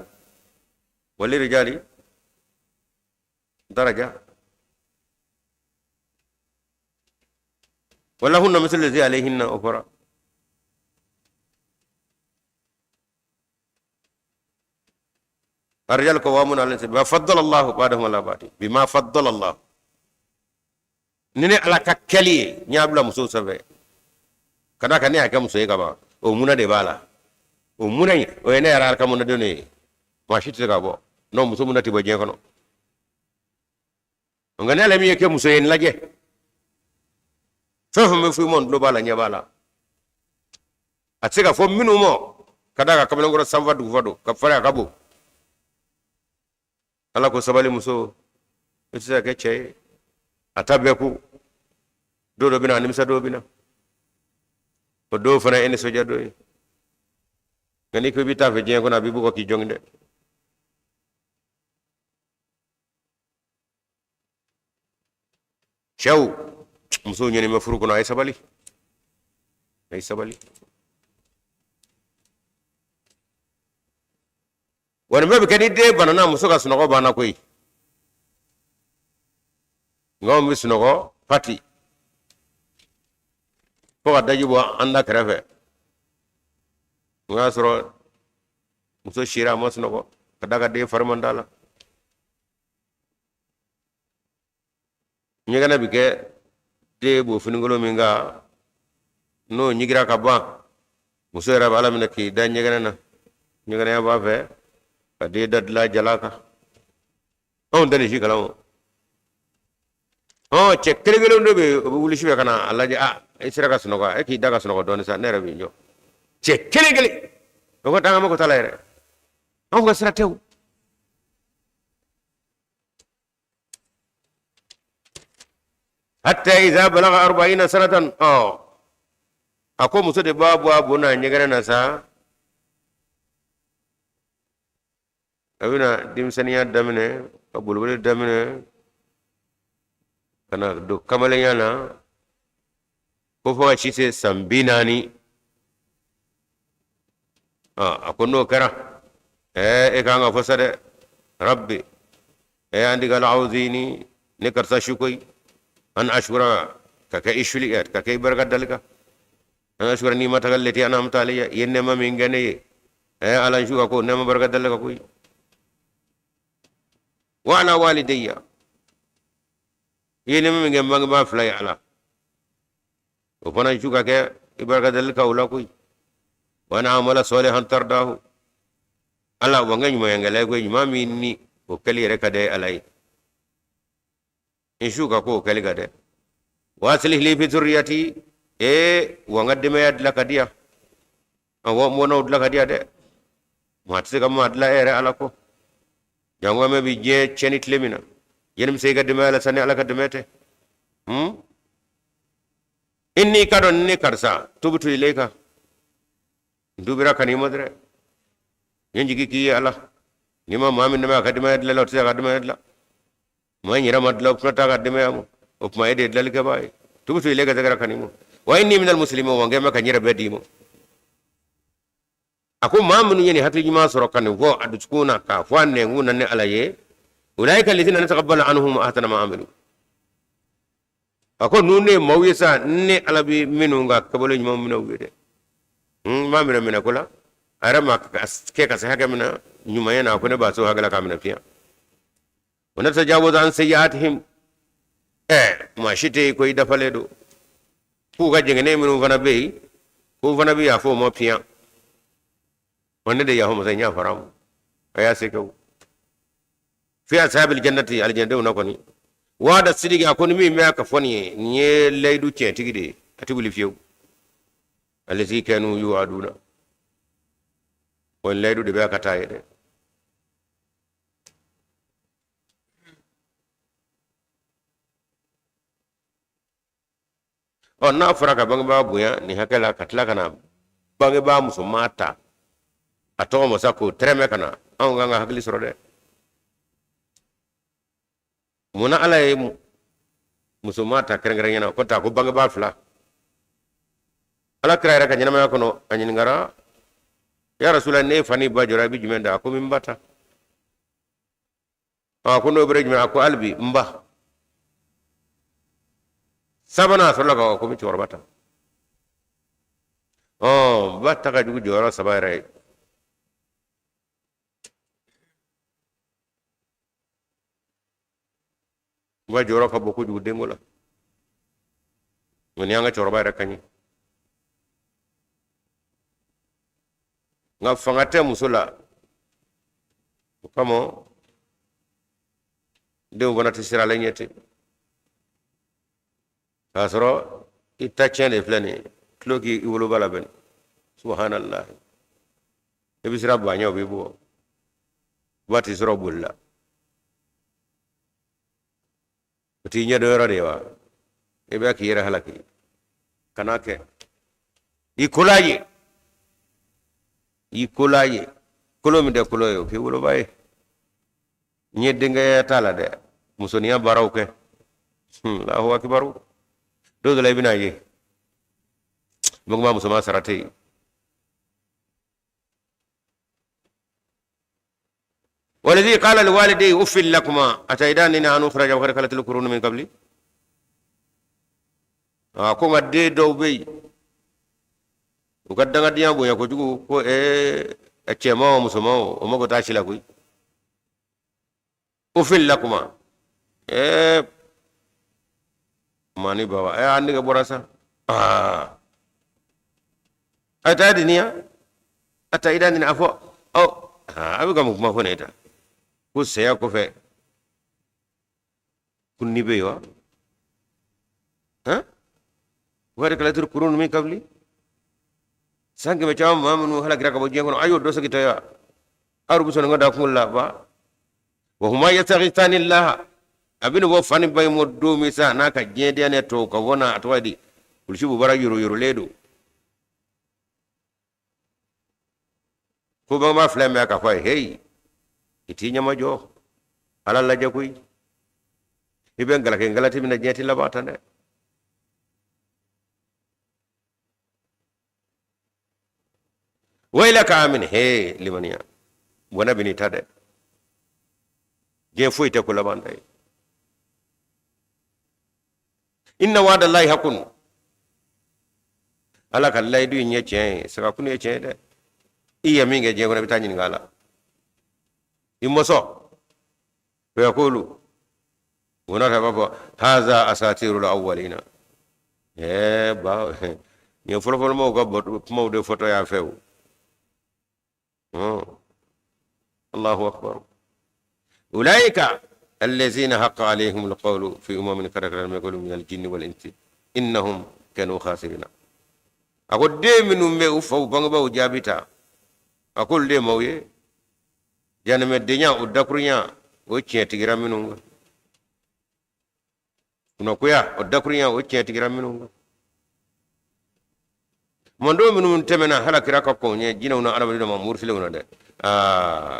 wali rijali daraja wala hunna misal ladhi alayhinna ukra الرجال قوامون على النساء بما فضل الله بعضهم على بعض بما فضل الله نيني على ككلي نيابلا مسو سبه kada kane aka muso yi kaba o muna de bala o muna o ene yara ka muna de ne ma shi tega bo no muso muna ti bo je kono ngane ala mi yake muso yen laje fa me fu mon do bala nya bala atega fo minu mo kada ka kamel ngoro samva du vado ka fara ka bo ala ko sabali muso ita ke che atabeku do bina nimsa do bina ko do fana ene soja do ngani ko bita fe jengo na bibu ko ki jongde chew muso nyoni ma furu ko na ay sabali wala mebe kadi de banana muso ka sunogo bana koy ngom mi sunogo pati ko daji bo anda krefe ngasro muso shira mosnogo kadaga de farmandala nyegana bike de bo funingolo minga no nyigira ka ba muso era bala mina ki da nyegana na nyegana ya ba fe ka de dadla jalaka on dani shi kala oh che kelegelo ndobe wuli shi kana alaji isira ka sunogo ki daga sunogo don sa nera binjo che kelegele ko tanga mako talayre on ga sira tew hatta idha balagha 40 sanatan ako muso de babu abuna nyegana na sa abina dimsaniya damne ka bulbul damne kana do kamale yana ko fa ci se sambinani ako no kara e kanga fosade rabbi andi gal auzini ne karsa shukoi an ashkura kaka ishuliyat kaka ibaraka dalika an ashkura ni mata gallati anamta alayya yenne ma min gane alan shuka ko nema baraka dalika koy wa ala walidayya yenne ma min gam ba flay ala o fana shuka ke ibaraka dalika wala koy wa na amala salihan tardahu ala wangany mo yangale ko ma min ni o kali reka de alay shuka ko kali gade waslih li fi zurriyati wa ngaddima yadla kadiya wa mona udla kadiya de matse kam adla ere ala ko jango me bi je chenit lemina yenim sey gaddima ala sane ala kadmete inni kadon ni karsa tubtu ilayka dubira kani madre yenjigi ki ala nima mamin nama kadima yadla lotse kadima yadla ma nyira madla upnata kadima yamu upma ede dalika bay tubtu ilayka zagara kanimo wa inni minal muslimin wa ngema kanyira bedimo ako mamunu yeni hatu jima soro kan wo adukuna ka fanne nguna ne alaye ulaika alladhina nataqabbalu anhum ahsana ma amilu ako nune mawisa ne alabi minunga kabolo nyima mino wede mamira mina kula arama ke ka sahaka mina nyuma yana ko ne ba so hagala kamina fiya wana tajawaza an sayyi'atihim ma shite ko ida faledo ku ga jengene minu fana be ku fana be ya fo mo piya wanda da ya ho musanya faram aya se ko fi ashabil jannati al jannatu nakoni wada sidigi akoni mi me aka foni nye laydu ce tigide atibuli fiyo allazi kanu yuaduna won laydu de be aka tayede na faraka bangi ba buya ni hakela katla kana bangi ba musumata ato mo sako treme kana an ganga hakli sorode muna alay musumata krengrenya na kota ko bangi ba fla ala kraira ka nyama kono anyin ngara ya rasulullah ne fani ba jora bi jumenda ko min bata ko no bre jumenda ko albi mba sabana sola ko mi chorbata batta ka jugu jora sabayre wa jora ka boku jugu dengola mun yanga chorbayre kanyi nga fangate musula kamo de wona tisira lenyete kasoro itachene flani kloki iwolo bala ben subhanallah ebisira banyo bibo wati soro bulla tinya dora dewa ebe akira halaki kanake ikulaye kulomi de kuloyo ki wolo baye nyedde nga tala de musoniya barawke Allahu akbar do la ibina ye mugma musoma sarate والذي قال لوالديه اف لكما اتيدانني ان اخرج وقد خلت القرون من قبلي ko ngadde dow bey ukadanga diambo ya ko jugo ko echemo musomo o mago tashi la kuy ufil lakuma mani bawa andi ga borasa ata diniya ata idan ni afo abi gamu kuma foneta ku seya ko fe kunni be wa wari kala tur kurun mi kabli sangi me chama mamunu hala gira ka bo jengo ayo do sagi taya arubu so ngoda kumulla ba wa huma yastaghithani allah abinu bo fani bay mo do mi sa naka jede ne to ka wona atwadi kulshibu bara yoro ledo ko ba ma flemme ka fay hey iti nyama jo ala la jakuy ibe ngala ke ngalati mina jeti la batane waylaka amin he limaniya wana bini tade je foyte ko labandai inna wa'da allahi hakun ala kallai du nyeche saka kunu che de iya minge je ko bitani ngala imoso ko yakulu wana baba haza asatirul awwalina ba ni folo mo mo de photo ya few الله أكبر أولئك الذين حق عليهم القول في قد لم يقولوا من الجن والإنس إنهم كانوا خاسرين أقول دي من أفو بانغبا وجابتا أقول دي مويه جانا مدنيا ودكريا وچي تغيرا منونغ ونكويا ودكريا وچي تغيرا منونغ mondo minum temena hala kiraka ko nye jina una ana balido mamur file una de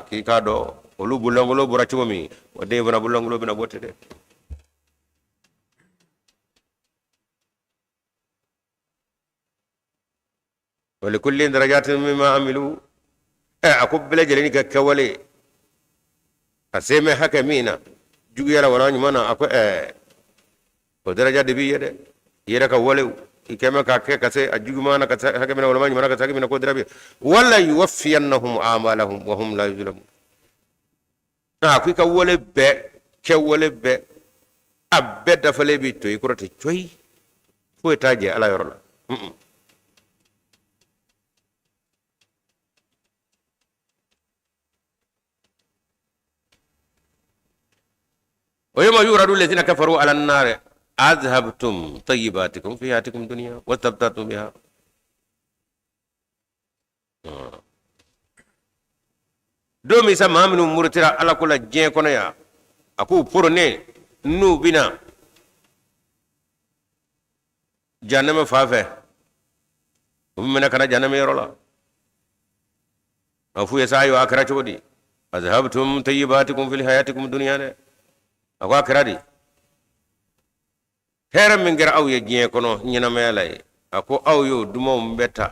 ki kado olu bulangolo burachugo mi wade bana bulangolo bina bote de wali kulli darajatin mimma amilu akubele jeleni ka kawale aseme haka mina jugu yala wala nyumana ako o daraja de bi yede yera ka wale ikema ka ke kase ajugumana ka hake mina wala mana ka hake mina ko dirabi wala yuwaffiyannahum amalahum wa hum la yuzlamun ku ka wole be ke wole be abbe da fale bi to ikurati coy fo taje ala yorola ويوم يورد الذين كفروا على النار أذهبتم طيباتكم في حياتكم الدنيا واستمتعتم بها دومي سما من مرترا على كل جين كونيا أكو بروني نو بنا جانم فافه ومن كنا جانم يرولا أفو يسايو أكرا چودي أذهبتم طيباتكم في حياتكم الدنيا أكو أكرا دي hera mingira aw ye jien kono nyina melay ako aw yo dumo mbeta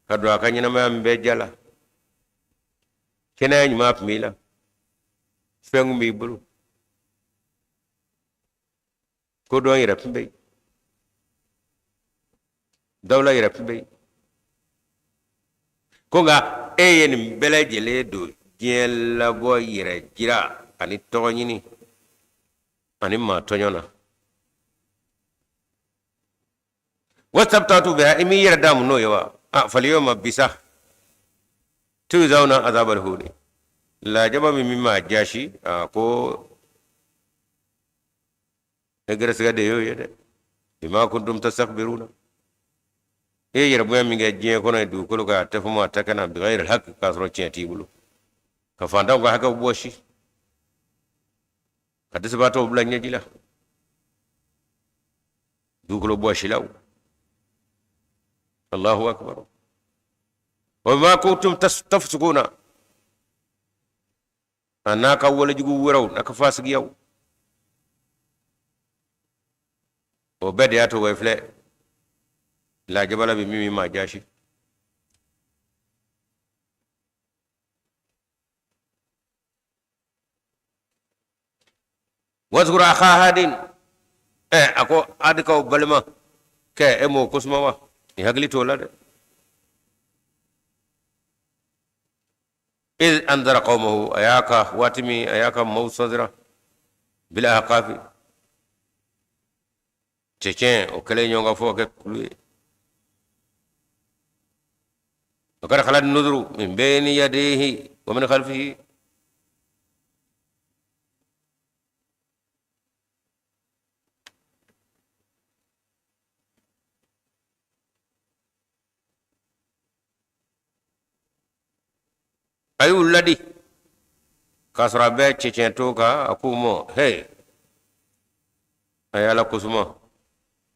kado aka nyina ma mbe jala kenany map mila fengu mi bulu ko do yira pimbe dawla yira pimbe ko nga eyen mbele jele do jien la bo yira jira ani tonyini ani ma tonyona wasabtatu biha imi yardam no yawa falyawma bisa tu zauna azabal huni la jaba mimma jashi ko egere siga de yo yede bima kuntum tastakbiruna yarbu mi ga je kono du ko ga tafuma takana bi ghayr al haqq kasro cheti bulu ka fanda ga haka boshi kadis bato bulanya jila du ko boshi law الله أكبر وما كنتم تفسقون أنا كأول جوا ورو نكفاسق يو وبدأت ويفلأ لا جبل بميم ما جاشي واذكر أخا هادين أكو أدكو بلما كأمو كسموا ni hagli tola de إذ أنذر قومه أياك واتمي أياك موصدرة بالأحقاف تشين وكلين يونغا فوق كلوي وقد خلت النذر من بين يديه ومن خلفه أي الذي كسر بيت تشين توكا أكومو هي أيالا كسما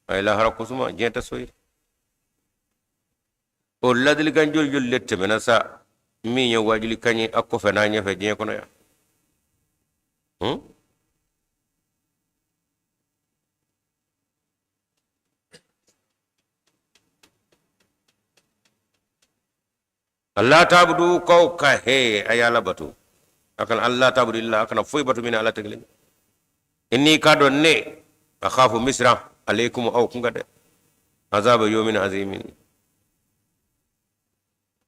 أيلا هرا كسما جنت سوي الذي كان جل لت منسا مين يواجل كني أكو فنانيا في جين كنا الله تعبدوا كوكا هي أيالا بتو أكن الله تعبد الله أكن فوي بتو من الله تكلم إني كادو ني أخاف مصر عليكم أو كنغد عذاب يوم عظيم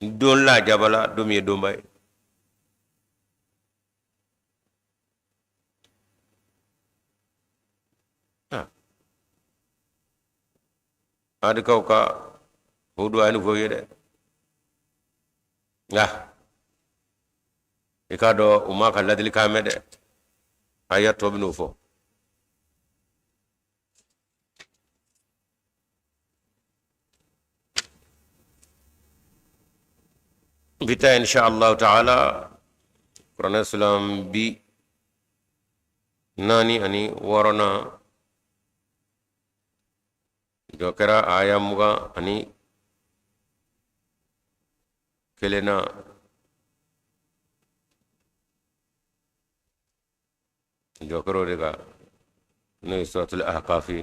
دون لا جبلا دومي دومباي هذا كوكا هودو أنو فوي ده ya ikado umaka ladili kamede ayato binufo bita insha Allah taala Quran Islam bi nani ani warana jokera ayamuga ani kelena jokero dega no suratul ahqafi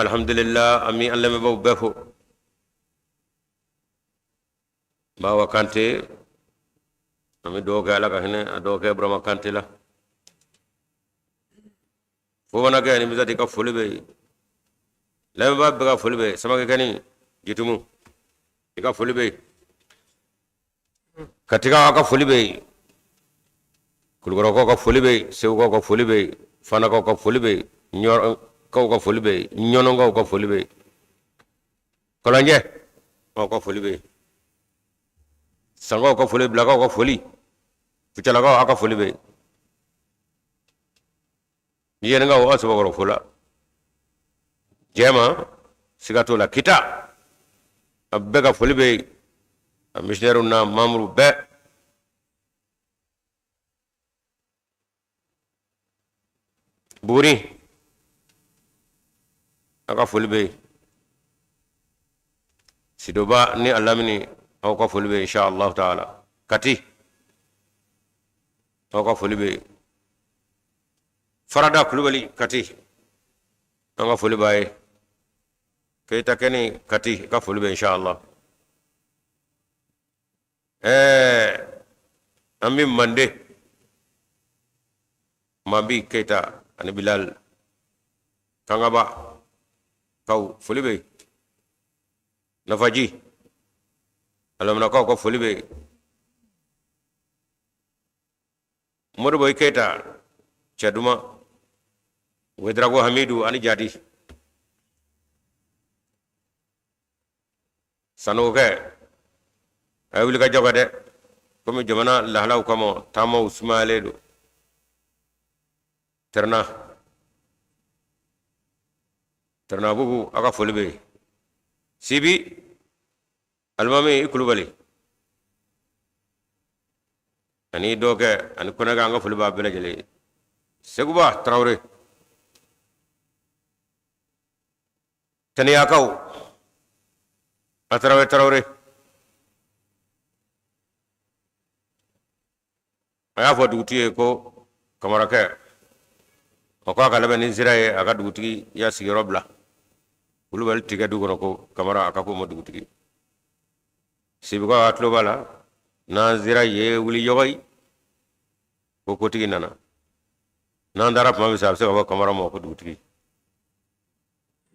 alhamdulillah ami allama baw befo bawa kante ami doga ala ka hene doga brama kante la fo wana ga ni bizati ka fulbe lama ba bega fulbe sama kani jitumu ika fulbe katika ka fulbe kulgoro ko ka fulbe sew ko ka fulbe fana ko ka fulbe nyor ko ka fulbe nyono ko ka fulbe kolanje ko ka fulbe sango ko fulbe blaga ko fuli fuchala ko aka fulbe yene nga o aso ko fula jema sigato la kita abega fulbe missionaire na mamru be buri aka fulbe sidoba ni alamini aw ka fulbe insha Allah taala kati aw ka fulbe farada kulubali kati anga fulbe kayta keni kati ka fulbe insha Allah ambi mande mabi kayta ani bilal kangaba kaw fulbe nafaji alamna ko fulbe modu boy kayta chaduma wedrago hamidu ani jadi sanoke ay wuli ka jogade comme jamana lahlaw kamo tamo usmale do terna bubu aka fulbe sibi almami kulubali ani doke ani kunaga anga fulba bele jele seguba traore taniya kaw traore aya fo dugutiye ko kamarake o ko aka laben Israel aka duguti ya sigiro bla kulubali tiga dugono ko kamara aka ko mo duguti sibugo atlo bala na zira ye wuli yogoy ko kotigi nana nan darap ma bisab se ko kamara mo ko duguti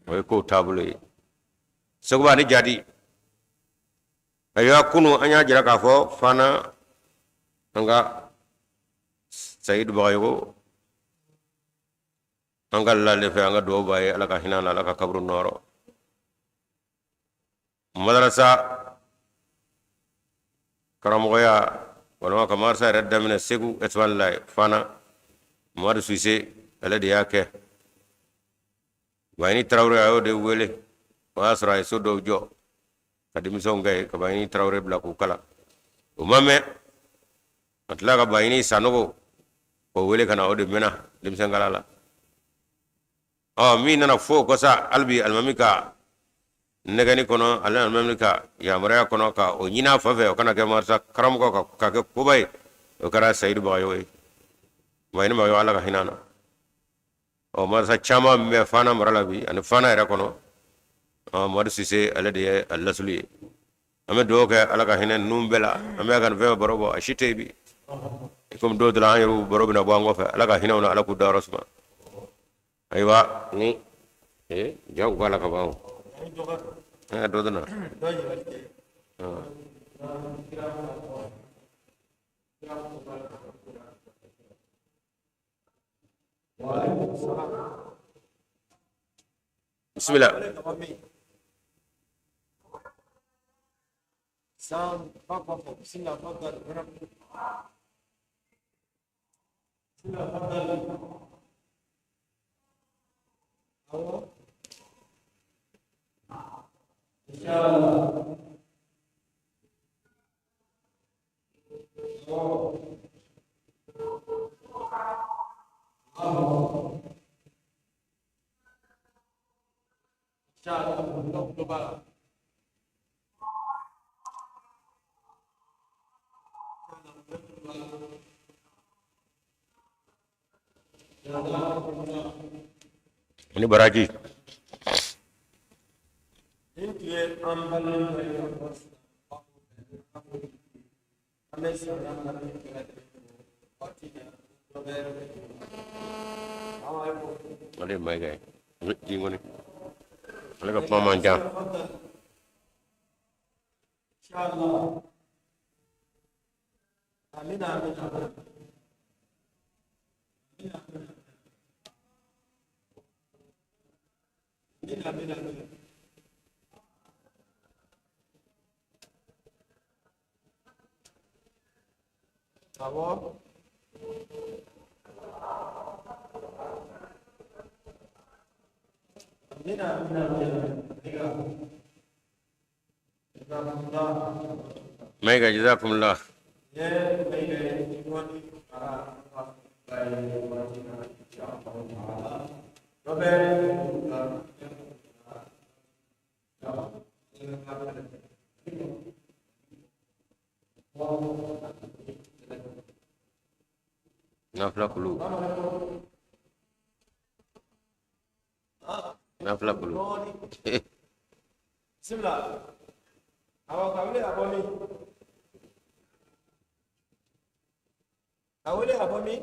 moy ko tabule sogba ni jadi aywa kunu anya jira ka fo fana anga said bayo anga lalle fe anga do baye ala ka hinana ala ka kabru noro madrasa karamoya wala ka marsa radda min segu etwalla fana madu suise ala de yake bayni trawre ayo de wele wasra so do jo kadim so ngay ka bayni trawre bla ku kala umame atla ka bayni sanogo o wele kana o de mena dim sangala mi nana fo ko sa albi almamika negani kono ala almamika ya mara kono ka o nyina fafe o kana ke marsa karam ko ka ke kubay o kara sayyid bayo bayni ma yo ala ka hinana o marsa chama me fana marala bi an fana era kono madu sise ala de alla suli ame do ke ala ka hinen numbela ame kan ve borobo ashite bi comme do dala yoru borobo na bango fe ala ka hinawna ala ku darasma aywa ni jaw wala ka bawo do dana bismillah سام بابا بسم الله تفضل بسم الله تفضل ان شاء الله ان شاء الله ini baraji ada mai gay jingoni ala ka pama jam insyaallah amin amin amin amin Bravo. Mega jazakumullah. Nafla kulu. Nafla kulu. Bismillah. Awak kawin apa ni? Kawin apa ni?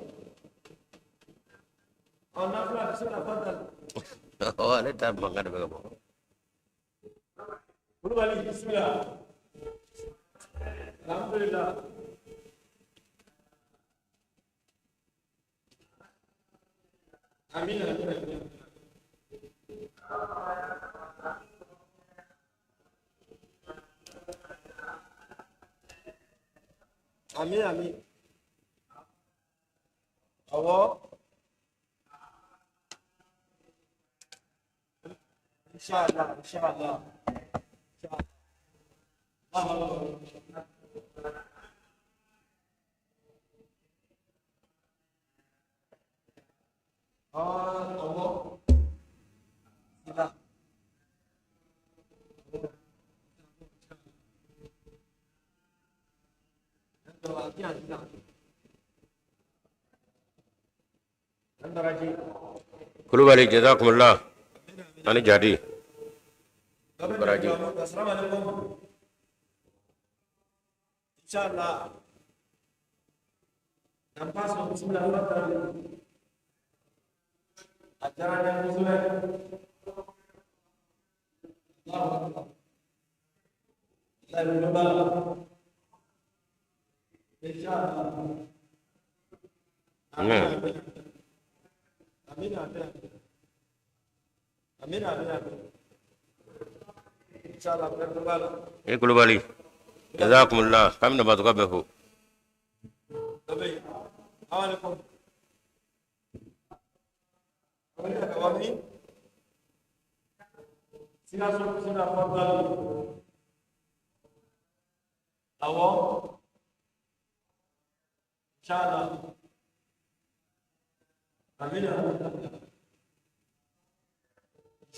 Oh nafla bismillah fadal. Oh ada tak makan apa apa. Bulu balik bismillah. Alhamdulillah. Amin amin amin. Amin amin. Awak insyaallah insyaallah. Allah sila Kulu balik jazakumullah. Ani jadi. Baraji. Assalamualaikum. Insyaallah. Nampak bismillahirrahmanirrahim. Acara yang sesuai. Allahu Akbar. لا بالمبالغة إن شاء الله. نعم. آمين آمين آمين آمين إن شاء الله بالمبالغة. إيه كل بالي جزاكم الله كم نبات قبله طيب عليكم أمين سنا تفضل أو إن شاء الله. آمين إن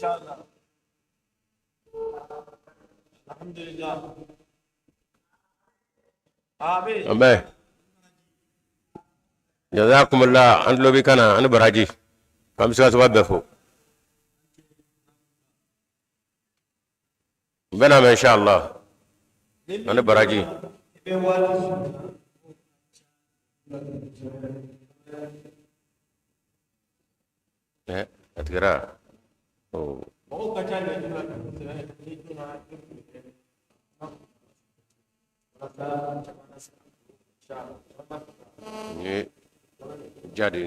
شاء الله. الحمد لله. آمين. أمين جزاكم الله أنت لو بكنا أنا برهجي كم سوى قبله بنام إن شاء الله أنا براجي أتقرأ jadi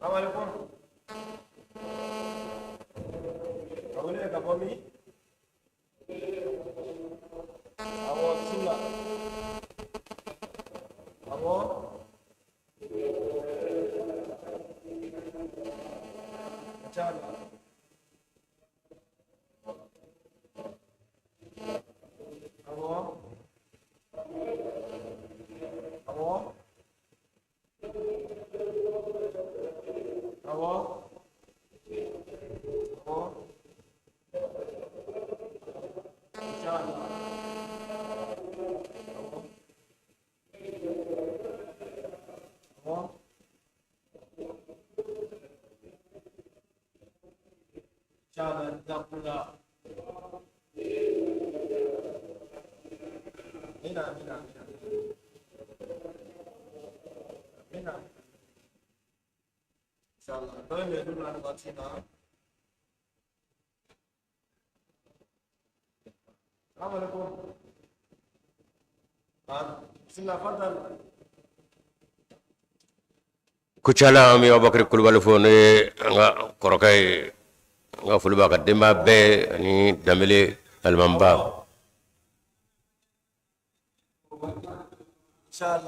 Assalamualaikum. Boleh ke kami? Awak bismillah. Awak. Macam mana? Awak. Awak. Awak. Awak. Insyaallah. Awak. Insyaallah jazakallah. Mina. Mina. Insyaallah. Kalau dia dulu nak buat sini. Assalamualaikum. Bismillah, fadal. kucala mi Abubakar Kulubali fo ne nga korokay nga fulba ka demba be ani damele almamba Insyaallah.